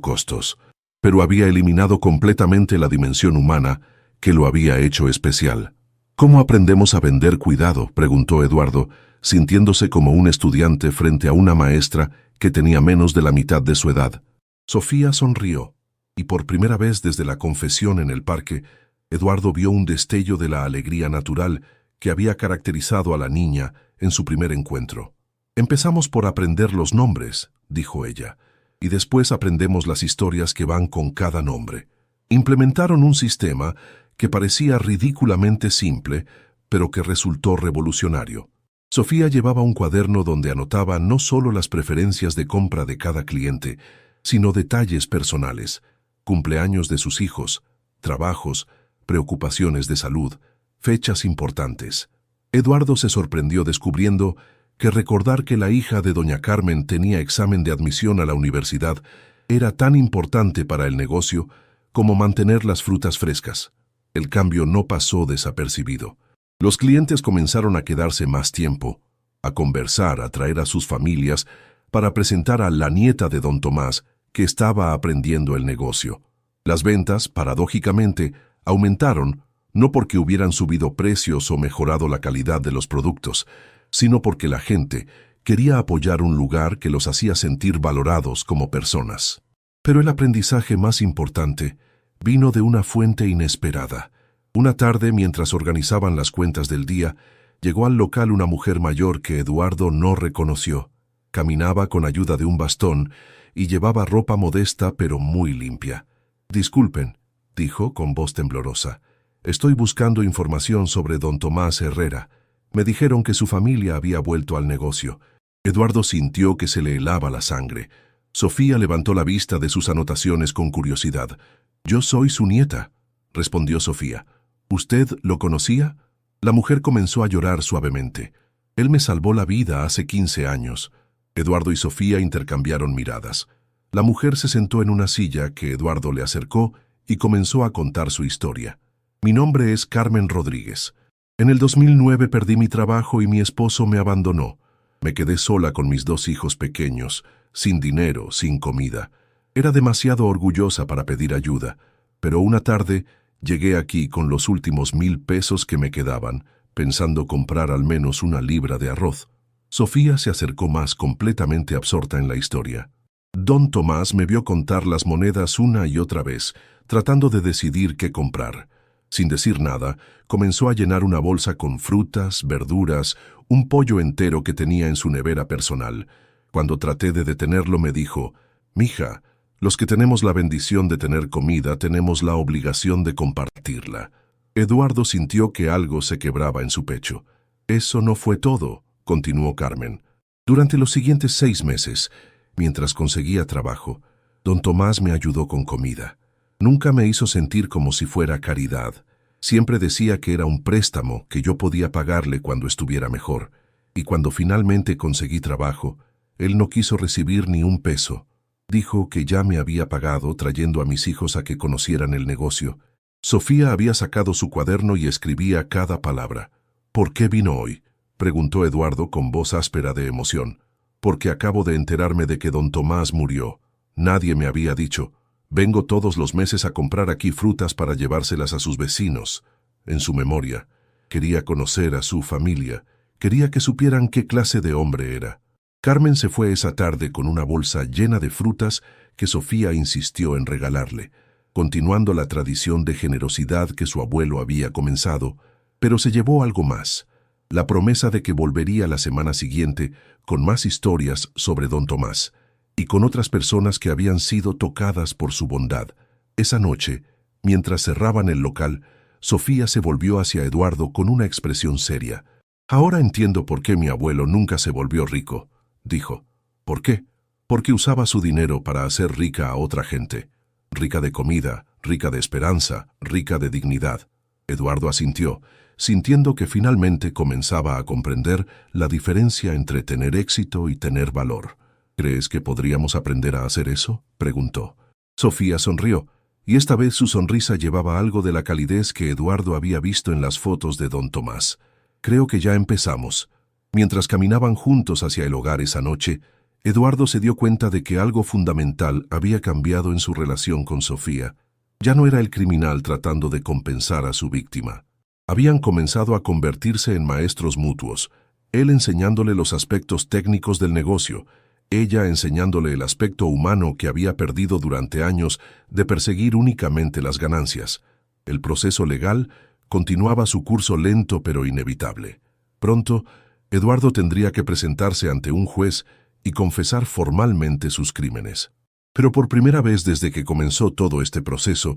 costos, pero había eliminado completamente la dimensión humana que lo había hecho especial. ¿Cómo aprendemos a vender cuidado?, preguntó Eduardo, sintiéndose como un estudiante frente a una maestra que tenía menos de la mitad de su edad. Sofía sonrió, y por primera vez desde la confesión en el parque, Eduardo vio un destello de la alegría natural que había caracterizado a la niña en su primer encuentro. «Empezamos por aprender los nombres», dijo ella, «y después aprendemos las historias que van con cada nombre». Implementaron un sistema que parecía ridículamente simple, pero que resultó revolucionario. Sofía llevaba un cuaderno donde anotaba no solo las preferencias de compra de cada cliente, sino detalles personales, cumpleaños de sus hijos, trabajos, preocupaciones de salud, fechas importantes. Eduardo se sorprendió descubriendo que recordar que la hija de doña Carmen tenía examen de admisión a la universidad era tan importante para el negocio como mantener las frutas frescas. El cambio no pasó desapercibido. Los clientes comenzaron a quedarse más tiempo, a conversar, a traer a sus familias para presentar a la nieta de don Tomás, que estaba aprendiendo el negocio. Las ventas, paradójicamente, aumentaron, no porque hubieran subido precios o mejorado la calidad de los productos, sino porque la gente quería apoyar un lugar que los hacía sentir valorados como personas. Pero el aprendizaje más importante vino de una fuente inesperada. Una tarde, mientras organizaban las cuentas del día, llegó al local una mujer mayor que Eduardo no reconoció. Caminaba con ayuda de un bastón y llevaba ropa modesta pero muy limpia. «Disculpen», dijo con voz temblorosa. «Estoy buscando información sobre don Tomás Herrera. Me dijeron que su familia había vuelto al negocio». Eduardo sintió que se le helaba la sangre. Sofía levantó la vista de sus anotaciones con curiosidad. «Yo soy su nieta», respondió Sofía. «¿Usted lo conocía?» La mujer comenzó a llorar suavemente. «Él me salvó la vida hace 15 años». Eduardo y Sofía intercambiaron miradas. La mujer se sentó en una silla que Eduardo le acercó y comenzó a contar su historia. «Mi nombre es Carmen Rodríguez. En el 2009 perdí mi trabajo y mi esposo me abandonó. Me quedé sola con mis 2 hijos pequeños, sin dinero, sin comida. Era demasiado orgullosa para pedir ayuda, pero una tarde llegué aquí con los últimos 1,000 pesos que me quedaban, pensando comprar al menos 1 libra de arroz». Sofía se acercó más, completamente absorta en la historia. «Don Tomás me vio contar las monedas una y otra vez, tratando de decidir qué comprar. Sin decir nada, comenzó a llenar una bolsa con frutas, verduras, un pollo entero que tenía en su nevera personal. Cuando traté de detenerlo me dijo: «Mija, los que tenemos la bendición de tener comida tenemos la obligación de compartirla». Eduardo sintió que algo se quebraba en su pecho. «Eso no fue todo», continuó Carmen. «Durante los siguientes 6 meses, mientras conseguía trabajo, don Tomás me ayudó con comida. Nunca me hizo sentir como si fuera caridad. Siempre decía que era un préstamo que yo podía pagarle cuando estuviera mejor. Y cuando finalmente conseguí trabajo, él no quiso recibir ni 1 peso. Dijo que ya me había pagado trayendo a mis hijos a que conocieran el negocio». Sofía había sacado su cuaderno y escribía cada palabra. «¿Por qué vino hoy?», preguntó Eduardo con voz áspera de emoción. «Porque acabo de enterarme de que don Tomás murió. Nadie me había dicho. Vengo todos los meses a comprar aquí frutas para llevárselas a sus vecinos. En su memoria, quería conocer a su familia. Quería que supieran qué clase de hombre era». Carmen se fue esa tarde con una bolsa llena de frutas que Sofía insistió en regalarle, continuando la tradición de generosidad que su abuelo había comenzado, pero se llevó algo más: la promesa de que volvería la semana siguiente con más historias sobre don Tomás y con otras personas que habían sido tocadas por su bondad. Esa noche, mientras cerraban el local, Sofía se volvió hacia Eduardo con una expresión seria. «Ahora entiendo por qué mi abuelo nunca se volvió rico», dijo. «¿Por qué? Porque usaba su dinero para hacer rica a otra gente. Rica de comida, rica de esperanza, rica de dignidad». Eduardo asintió, sintiendo que finalmente comenzaba a comprender la diferencia entre tener éxito y tener valor. «¿Crees que podríamos aprender a hacer eso?», preguntó. Sofía sonrió, y esta vez su sonrisa llevaba algo de la calidez que Eduardo había visto en las fotos de don Tomás. «Creo que ya empezamos». Mientras caminaban juntos hacia el hogar esa noche, Eduardo se dio cuenta de que algo fundamental había cambiado en su relación con Sofía. Ya no era el criminal tratando de compensar a su víctima. Habían comenzado a convertirse en maestros mutuos, él enseñándole los aspectos técnicos del negocio, ella enseñándole el aspecto humano que había perdido durante años de perseguir únicamente las ganancias. El proceso legal continuaba su curso lento pero inevitable. Pronto, Eduardo tendría que presentarse ante un juez y confesar formalmente sus crímenes. Pero por primera vez desde que comenzó todo este proceso,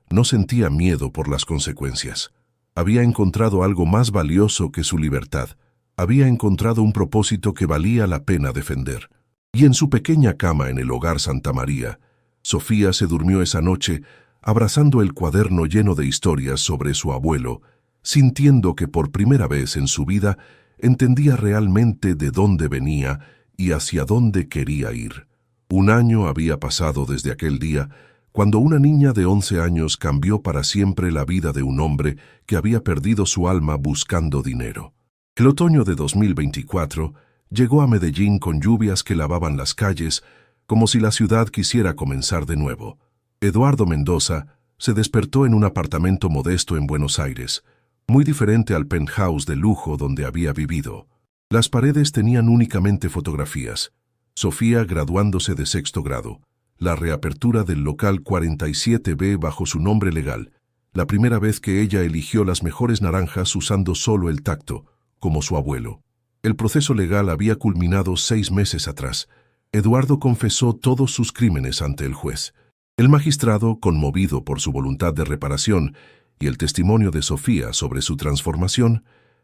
no sentía miedo por las consecuencias. Había encontrado algo más valioso que su libertad. Había encontrado un propósito que valía la pena defender. Y en su pequeña cama en el hogar Santa María, Sofía se durmió esa noche abrazando el cuaderno lleno de historias sobre su abuelo, sintiendo que por primera vez en su vida entendía realmente de dónde venía y hacia dónde quería ir. 1 año había pasado desde aquel día, cuando una niña de 11 años cambió para siempre la vida de un hombre que había perdido su alma buscando dinero. El otoño de 2024 llegó a Medellín con lluvias que lavaban las calles, como si la ciudad quisiera comenzar de nuevo. Eduardo Mendoza se despertó en un apartamento modesto en Buenos Aires, muy diferente al penthouse de lujo donde había vivido. Las paredes tenían únicamente fotografías: Sofía graduándose de 6º grado, la reapertura del local 47B bajo su nombre legal, la primera vez que ella eligió las mejores naranjas usando solo el tacto, como su abuelo. El proceso legal había culminado 6 meses atrás. Eduardo confesó todos sus crímenes ante el juez. El magistrado, conmovido por su voluntad de reparación y el testimonio de Sofía sobre su transformación,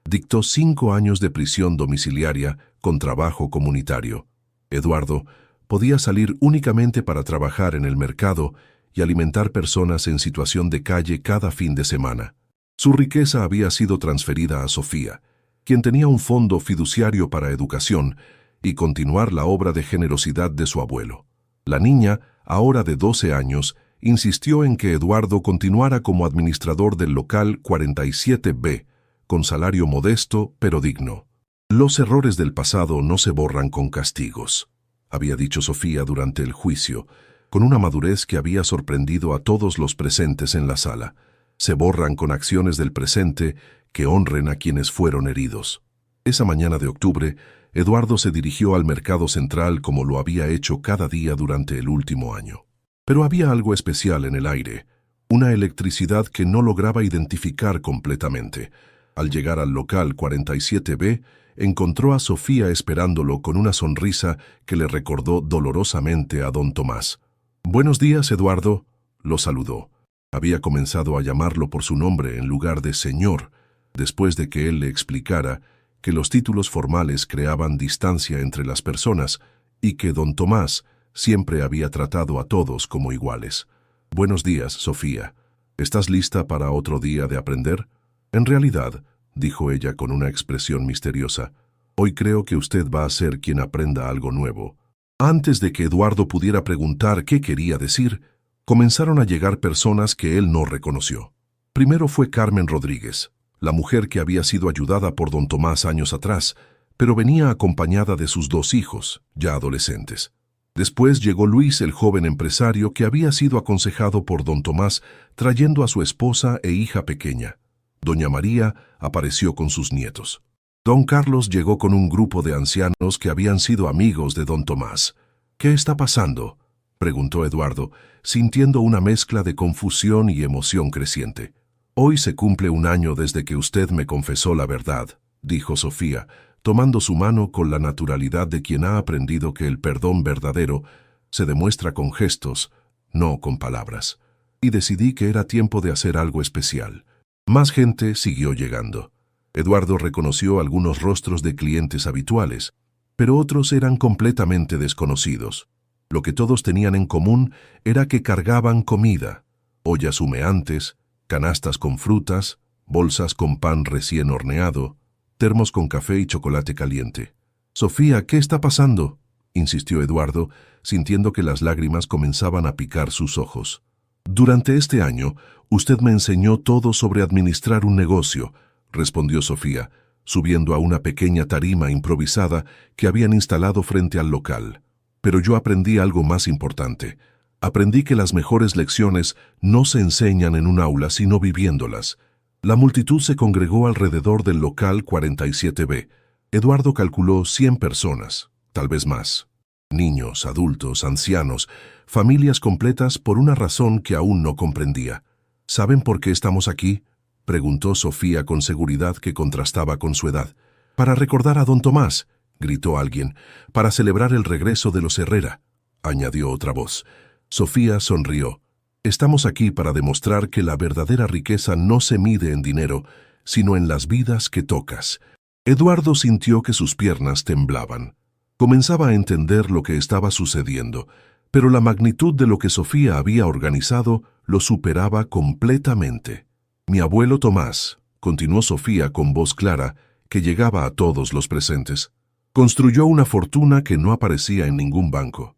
dictó 5 años de prisión domiciliaria con trabajo comunitario. Eduardo podía salir únicamente para trabajar en el mercado y alimentar personas en situación de calle cada fin de semana. Su riqueza había sido transferida a Sofía, quien tenía un fondo fiduciario para educación y continuar la obra de generosidad de su abuelo. La niña, ahora de 12 años, insistió en que Eduardo continuara como administrador del local 47B, con salario modesto pero digno. Los errores del pasado no se borran con castigos, había dicho Sofía durante el juicio, con una madurez que había sorprendido a todos los presentes en la sala. Se borran con acciones del presente que honren a quienes fueron heridos. Esa mañana de octubre, Eduardo se dirigió al mercado central como lo había hecho cada día durante el último año. Pero había algo especial en el aire, una electricidad que no lograba identificar completamente. Al llegar al local 47B, encontró a Sofía esperándolo con una sonrisa que le recordó dolorosamente a don Tomás. «Buenos días, Eduardo», lo saludó. Había comenzado a llamarlo por su nombre en lugar de señor, después de que él le explicara que los títulos formales creaban distancia entre las personas y que don Tomás siempre había tratado a todos como iguales. «Buenos días, Sofía. ¿Estás lista para otro día de aprender?» «En realidad», dijo ella con una expresión misteriosa, «hoy creo que usted va a ser quien aprenda algo nuevo». Antes de que Eduardo pudiera preguntar qué quería decir, comenzaron a llegar personas que él no reconoció. Primero fue Carmen Rodríguez, la mujer que había sido ayudada por don Tomás años atrás, pero venía acompañada de sus 2 hijos, ya adolescentes. Después llegó Luis, el joven empresario que había sido aconsejado por don Tomás, trayendo a su esposa e hija pequeña. Doña María apareció con sus nietos. Don Carlos llegó con un grupo de ancianos que habían sido amigos de don Tomás. «¿Qué está pasando?», preguntó Eduardo, sintiendo una mezcla de confusión y emoción creciente. «Hoy se cumple 1 año desde que usted me confesó la verdad», dijo Sofía, tomando su mano con la naturalidad de quien ha aprendido que el perdón verdadero se demuestra con gestos, no con palabras. «Y decidí que era tiempo de hacer algo especial». Más gente siguió llegando. Eduardo reconoció algunos rostros de clientes habituales, pero otros eran completamente desconocidos. Lo que todos tenían en común era que cargaban comida, ollas humeantes, canastas con frutas, bolsas con pan recién horneado, termos con café y chocolate caliente. «Sofía, ¿qué está pasando?», insistió Eduardo, sintiendo que las lágrimas comenzaban a picar sus ojos. «Durante este año, usted me enseñó todo sobre administrar un negocio», respondió Sofía, subiendo a una pequeña tarima improvisada que habían instalado frente al local. «Pero yo aprendí algo más importante. Aprendí que las mejores lecciones no se enseñan en un aula, sino viviéndolas». La multitud se congregó alrededor del local 47B. Eduardo calculó 100 personas, tal vez más. Niños, adultos, ancianos, familias completas por una razón que aún no comprendía. «¿Saben por qué estamos aquí?», preguntó Sofía con seguridad que contrastaba con su edad. «Para recordar a don Tomás», gritó alguien. «Para celebrar el regreso de los Herrera», añadió otra voz. Sofía sonrió. «Estamos aquí para demostrar que la verdadera riqueza no se mide en dinero, sino en las vidas que tocas». Eduardo sintió que sus piernas temblaban. Comenzaba a entender lo que estaba sucediendo, pero la magnitud de lo que Sofía había organizado lo superaba completamente. «Mi abuelo Tomás», continuó Sofía con voz clara que llegaba a todos los presentes, «construyó una fortuna que no aparecía en ningún banco.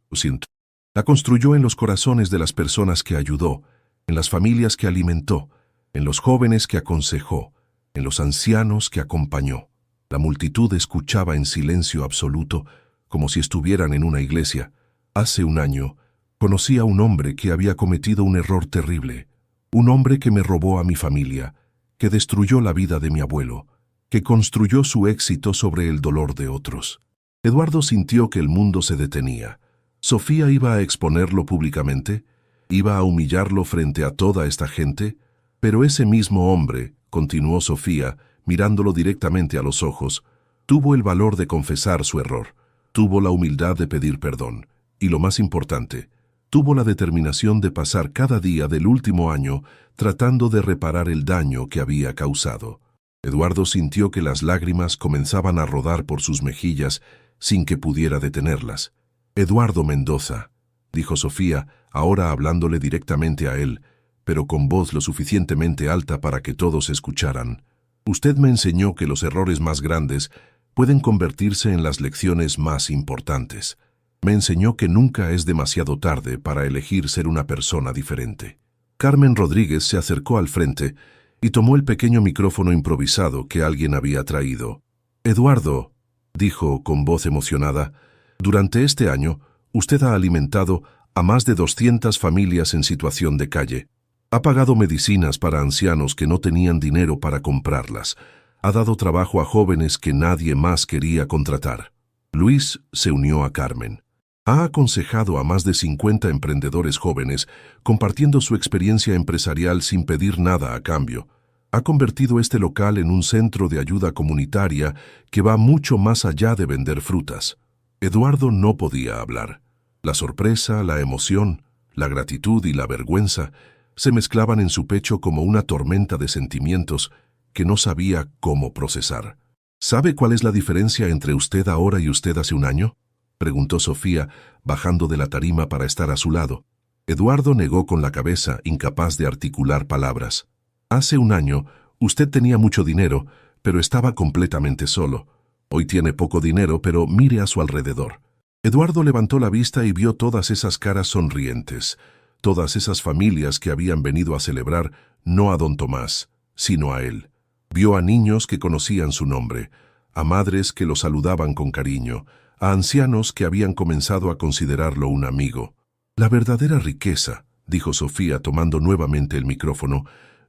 La construyó en los corazones de las personas que ayudó, en las familias que alimentó, en los jóvenes que aconsejó, en los ancianos que acompañó». La multitud escuchaba en silencio absoluto, como si estuvieran en una iglesia. «Hace 1 año, conocí a un hombre que había cometido un error terrible. Un hombre que me robó a mi familia, que destruyó la vida de mi abuelo, que construyó su éxito sobre el dolor de otros». Eduardo sintió que el mundo se detenía. ¿Sofía iba a exponerlo públicamente? ¿Iba a humillarlo frente a toda esta gente? Pero ese mismo hombre, continuó Sofía, mirándolo directamente a los ojos, Tuvo el valor de confesar su error, tuvo la humildad de pedir perdón, y lo más importante, tuvo la determinación de pasar cada día del último año tratando de reparar el daño que había causado. Eduardo sintió que las lágrimas comenzaban a rodar por sus mejillas sin que pudiera detenerlas. «Eduardo Mendoza», dijo Sofía, ahora hablándole directamente a él, pero con voz lo suficientemente alta para que todos escucharan. «Usted me enseñó que los errores más grandes pueden convertirse en las lecciones más importantes. Me enseñó que nunca es demasiado tarde para elegir ser una persona diferente». Carmen Rodríguez se acercó al frente y tomó el pequeño micrófono improvisado que alguien había traído. «Eduardo», dijo con voz emocionada, «durante este año, usted ha alimentado a más de 200 familias en situación de calle. Ha pagado medicinas para ancianos que no tenían dinero para comprarlas. Ha dado trabajo a jóvenes que nadie más quería contratar». Luis se unió a Carmen. Ha aconsejado a más de 50 emprendedores jóvenes, compartiendo su experiencia empresarial sin pedir nada a cambio. Ha convertido este local en un centro de ayuda comunitaria que va mucho más allá de vender frutas. Eduardo no podía hablar. La sorpresa, la emoción, la gratitud y la vergüenza se mezclaban en su pecho como una tormenta de sentimientos que no sabía cómo procesar. ¿Sabe cuál es la diferencia entre usted ahora y usted hace un año?, preguntó Sofía, bajando de la tarima para estar a su lado. Eduardo negó con la cabeza, incapaz de articular palabras. «Hace un año, usted tenía mucho dinero, pero estaba completamente solo. Hoy tiene poco dinero, pero mire a su alrededor». Eduardo levantó la vista y vio todas esas caras sonrientes, todas esas familias que habían venido a celebrar no a don Tomás, sino a él. Vio a niños que conocían su nombre, a madres que lo saludaban con cariño, a ancianos que habían comenzado a considerarlo un amigo. «La verdadera riqueza», dijo Sofía tomando nuevamente el micrófono,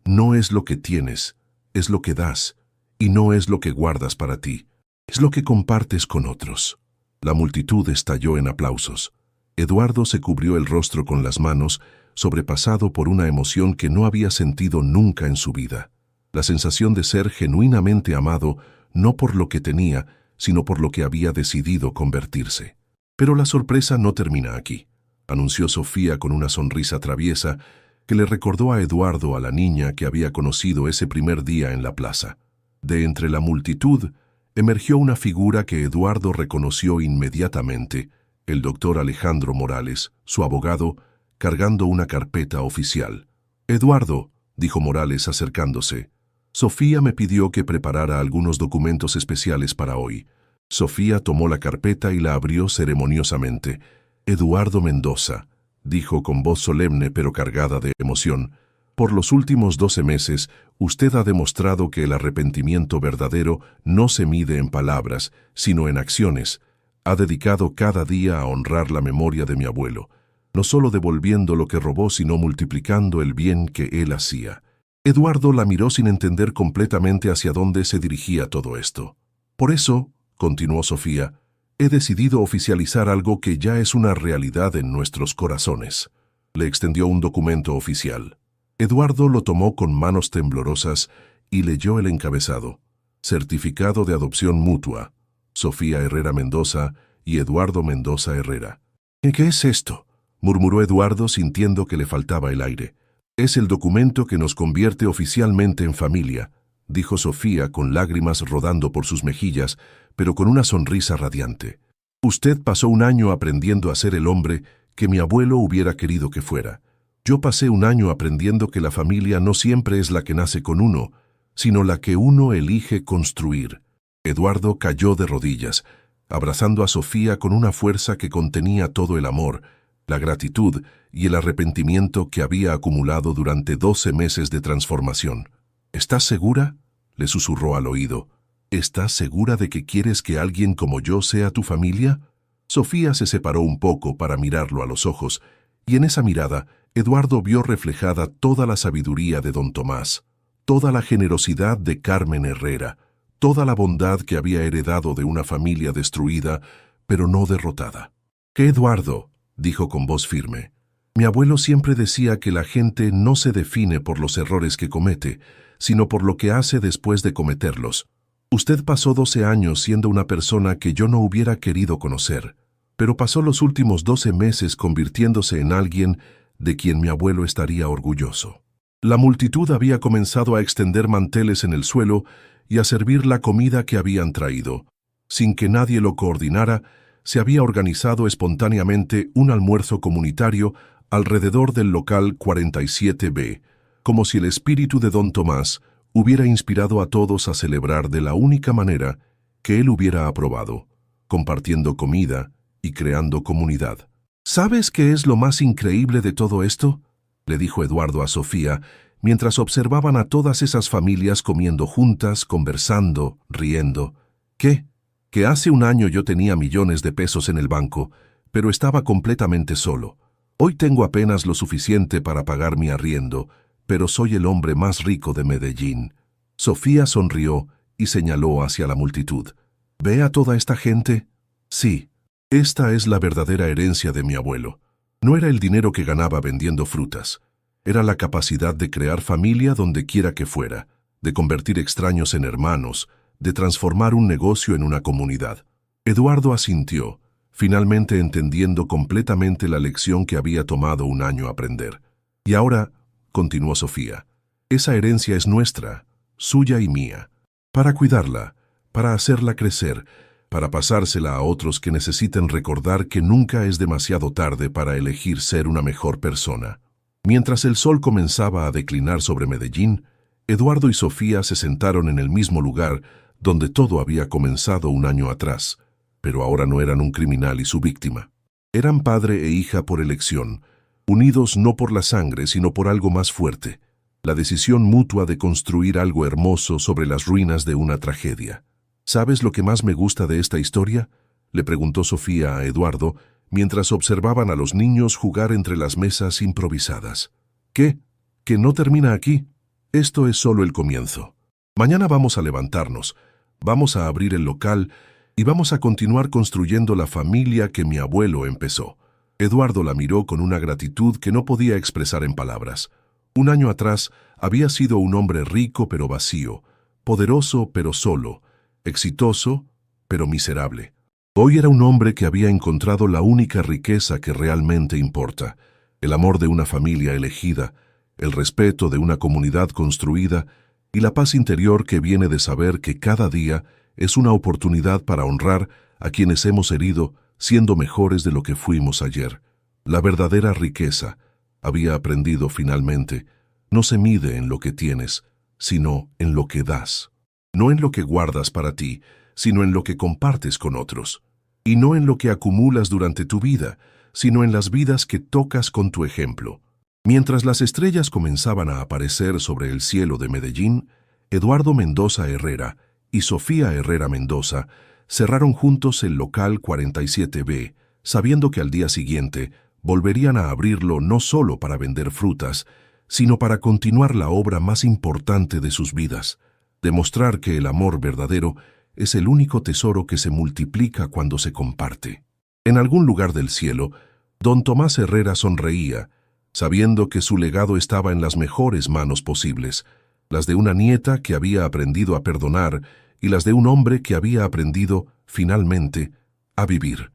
«no es lo que tienes, es lo que das, y no es lo que guardas para ti, es lo que compartes con otros». La multitud estalló en aplausos. Eduardo se cubrió el rostro con las manos, sobrepasado por una emoción que no había sentido nunca en su vida. La sensación de ser genuinamente amado, no por lo que tenía, sino por lo que había decidido convertirse. «Pero la sorpresa no termina aquí», anunció Sofía con una sonrisa traviesa que le recordó a Eduardo a la niña que había conocido ese primer día en la plaza. De entre la multitud emergió una figura que Eduardo reconoció inmediatamente, el doctor Alejandro Morales, su abogado, cargando una carpeta oficial. «Eduardo», dijo Morales acercándose, «Sofía me pidió que preparara algunos documentos especiales para hoy». Sofía tomó la carpeta y la abrió ceremoniosamente. «Eduardo Mendoza», dijo con voz solemne pero cargada de emoción, «por los últimos 12 meses, usted ha demostrado que el arrepentimiento verdadero no se mide en palabras, sino en acciones. Ha dedicado cada día a honrar la memoria de mi abuelo, no solo devolviendo lo que robó, sino multiplicando el bien que él hacía». Eduardo la miró sin entender completamente hacia dónde se dirigía todo esto. «Por eso», continuó Sofía, «he decidido oficializar algo que ya es una realidad en nuestros corazones». Le extendió un documento oficial. Eduardo lo tomó con manos temblorosas y leyó el encabezado. «Certificado de adopción mutua. Sofía Herrera Mendoza y Eduardo Mendoza Herrera». «¿Qué es esto?», murmuró Eduardo sintiendo que le faltaba el aire. «Es el documento que nos convierte oficialmente en familia», dijo Sofía con lágrimas rodando por sus mejillas, pero con una sonrisa radiante. «Usted pasó un año aprendiendo a ser el hombre que mi abuelo hubiera querido que fuera. Yo pasé un año aprendiendo que la familia no siempre es la que nace con uno, sino la que uno elige construir». Eduardo cayó de rodillas, abrazando a Sofía con una fuerza que contenía todo el amor, la gratitud y el arrepentimiento que había acumulado durante 12 meses de transformación. «¿Estás segura?», le susurró al oído. «¿Estás segura de que quieres que alguien como yo sea tu familia?». Sofía se separó un poco para mirarlo a los ojos, y en esa mirada Eduardo vio reflejada toda la sabiduría de don Tomás, toda la generosidad de Carmen Herrera, toda la bondad que había heredado de una familia destruida, pero no derrotada. «Que Eduardo», dijo con voz firme, «mi abuelo siempre decía que la gente no se define por los errores que comete, sino por lo que hace después de cometerlos. Usted pasó 12 años siendo una persona que yo no hubiera querido conocer, pero pasó los últimos 12 meses convirtiéndose en alguien de quien mi abuelo estaría orgulloso. La multitud había comenzado a extender manteles en el suelo y a servir la comida que habían traído. Sin que nadie lo coordinara, se había organizado espontáneamente un almuerzo comunitario alrededor del local 47B, como si el espíritu de Don Tomás hubiera inspirado a todos a celebrar de la única manera que él hubiera aprobado, compartiendo comida y creando comunidad. ¿Sabes qué es lo más increíble de todo esto?, le dijo Eduardo a Sofía, mientras observaban a todas esas familias comiendo juntas, conversando, riendo. ¿Qué? Que hace un año yo tenía millones de pesos en el banco, pero estaba completamente solo. Hoy tengo apenas lo suficiente para pagar mi arriendo, pero soy el hombre más rico de Medellín. Sofía sonrió y señaló hacia la multitud. ¿Ve a toda esta gente? Sí, esta es la verdadera herencia de mi abuelo. No era el dinero que ganaba vendiendo frutas. Era la capacidad de crear familia donde quiera que fuera, de convertir extraños en hermanos, de transformar un negocio en una comunidad. Eduardo asintió, finalmente entendiendo completamente la lección que había tomado un año aprender. Y ahora, continuó Sofía, esa herencia es nuestra, suya y mía, para cuidarla, para hacerla crecer, para pasársela a otros que necesiten recordar que nunca es demasiado tarde para elegir ser una mejor persona. Mientras el sol comenzaba a declinar sobre Medellín, Eduardo y Sofía se sentaron en el mismo lugar donde todo había comenzado un año atrás, pero ahora no eran un criminal y su víctima. Eran padre e hija por elección, unidos no por la sangre, sino por algo más fuerte, la decisión mutua de construir algo hermoso sobre las ruinas de una tragedia. ¿Sabes lo que más me gusta de esta historia?, le preguntó Sofía a Eduardo, mientras observaban a los niños jugar entre las mesas improvisadas. ¿Qué? ¿Que no termina aquí? Esto es solo el comienzo. Mañana vamos a levantarnos, vamos a abrir el local y vamos a continuar construyendo la familia que mi abuelo empezó. Eduardo la miró con una gratitud que no podía expresar en palabras. Un año atrás había sido un hombre rico pero vacío, poderoso pero solo, exitoso pero miserable. Hoy era un hombre que había encontrado la única riqueza que realmente importa, el amor de una familia elegida, el respeto de una comunidad construida y la paz interior que viene de saber que cada día es una oportunidad para honrar a quienes hemos herido siendo mejores de lo que fuimos ayer. La verdadera riqueza, había aprendido finalmente, no se mide en lo que tienes, sino en lo que das. No en lo que guardas para ti, sino en lo que compartes con otros. Y no en lo que acumulas durante tu vida, sino en las vidas que tocas con tu ejemplo. Mientras las estrellas comenzaban a aparecer sobre el cielo de Medellín, Eduardo Mendoza Herrera y Sofía Herrera Mendoza cerraron juntos el local 47B, sabiendo que al día siguiente volverían a abrirlo no solo para vender frutas, sino para continuar la obra más importante de sus vidas, demostrar que el amor verdadero es el único tesoro que se multiplica cuando se comparte. En algún lugar del cielo, don Tomás Herrera sonreía, sabiendo que su legado estaba en las mejores manos posibles, las de una nieta que había aprendido a perdonar y las de un hombre que había aprendido, finalmente, a vivir.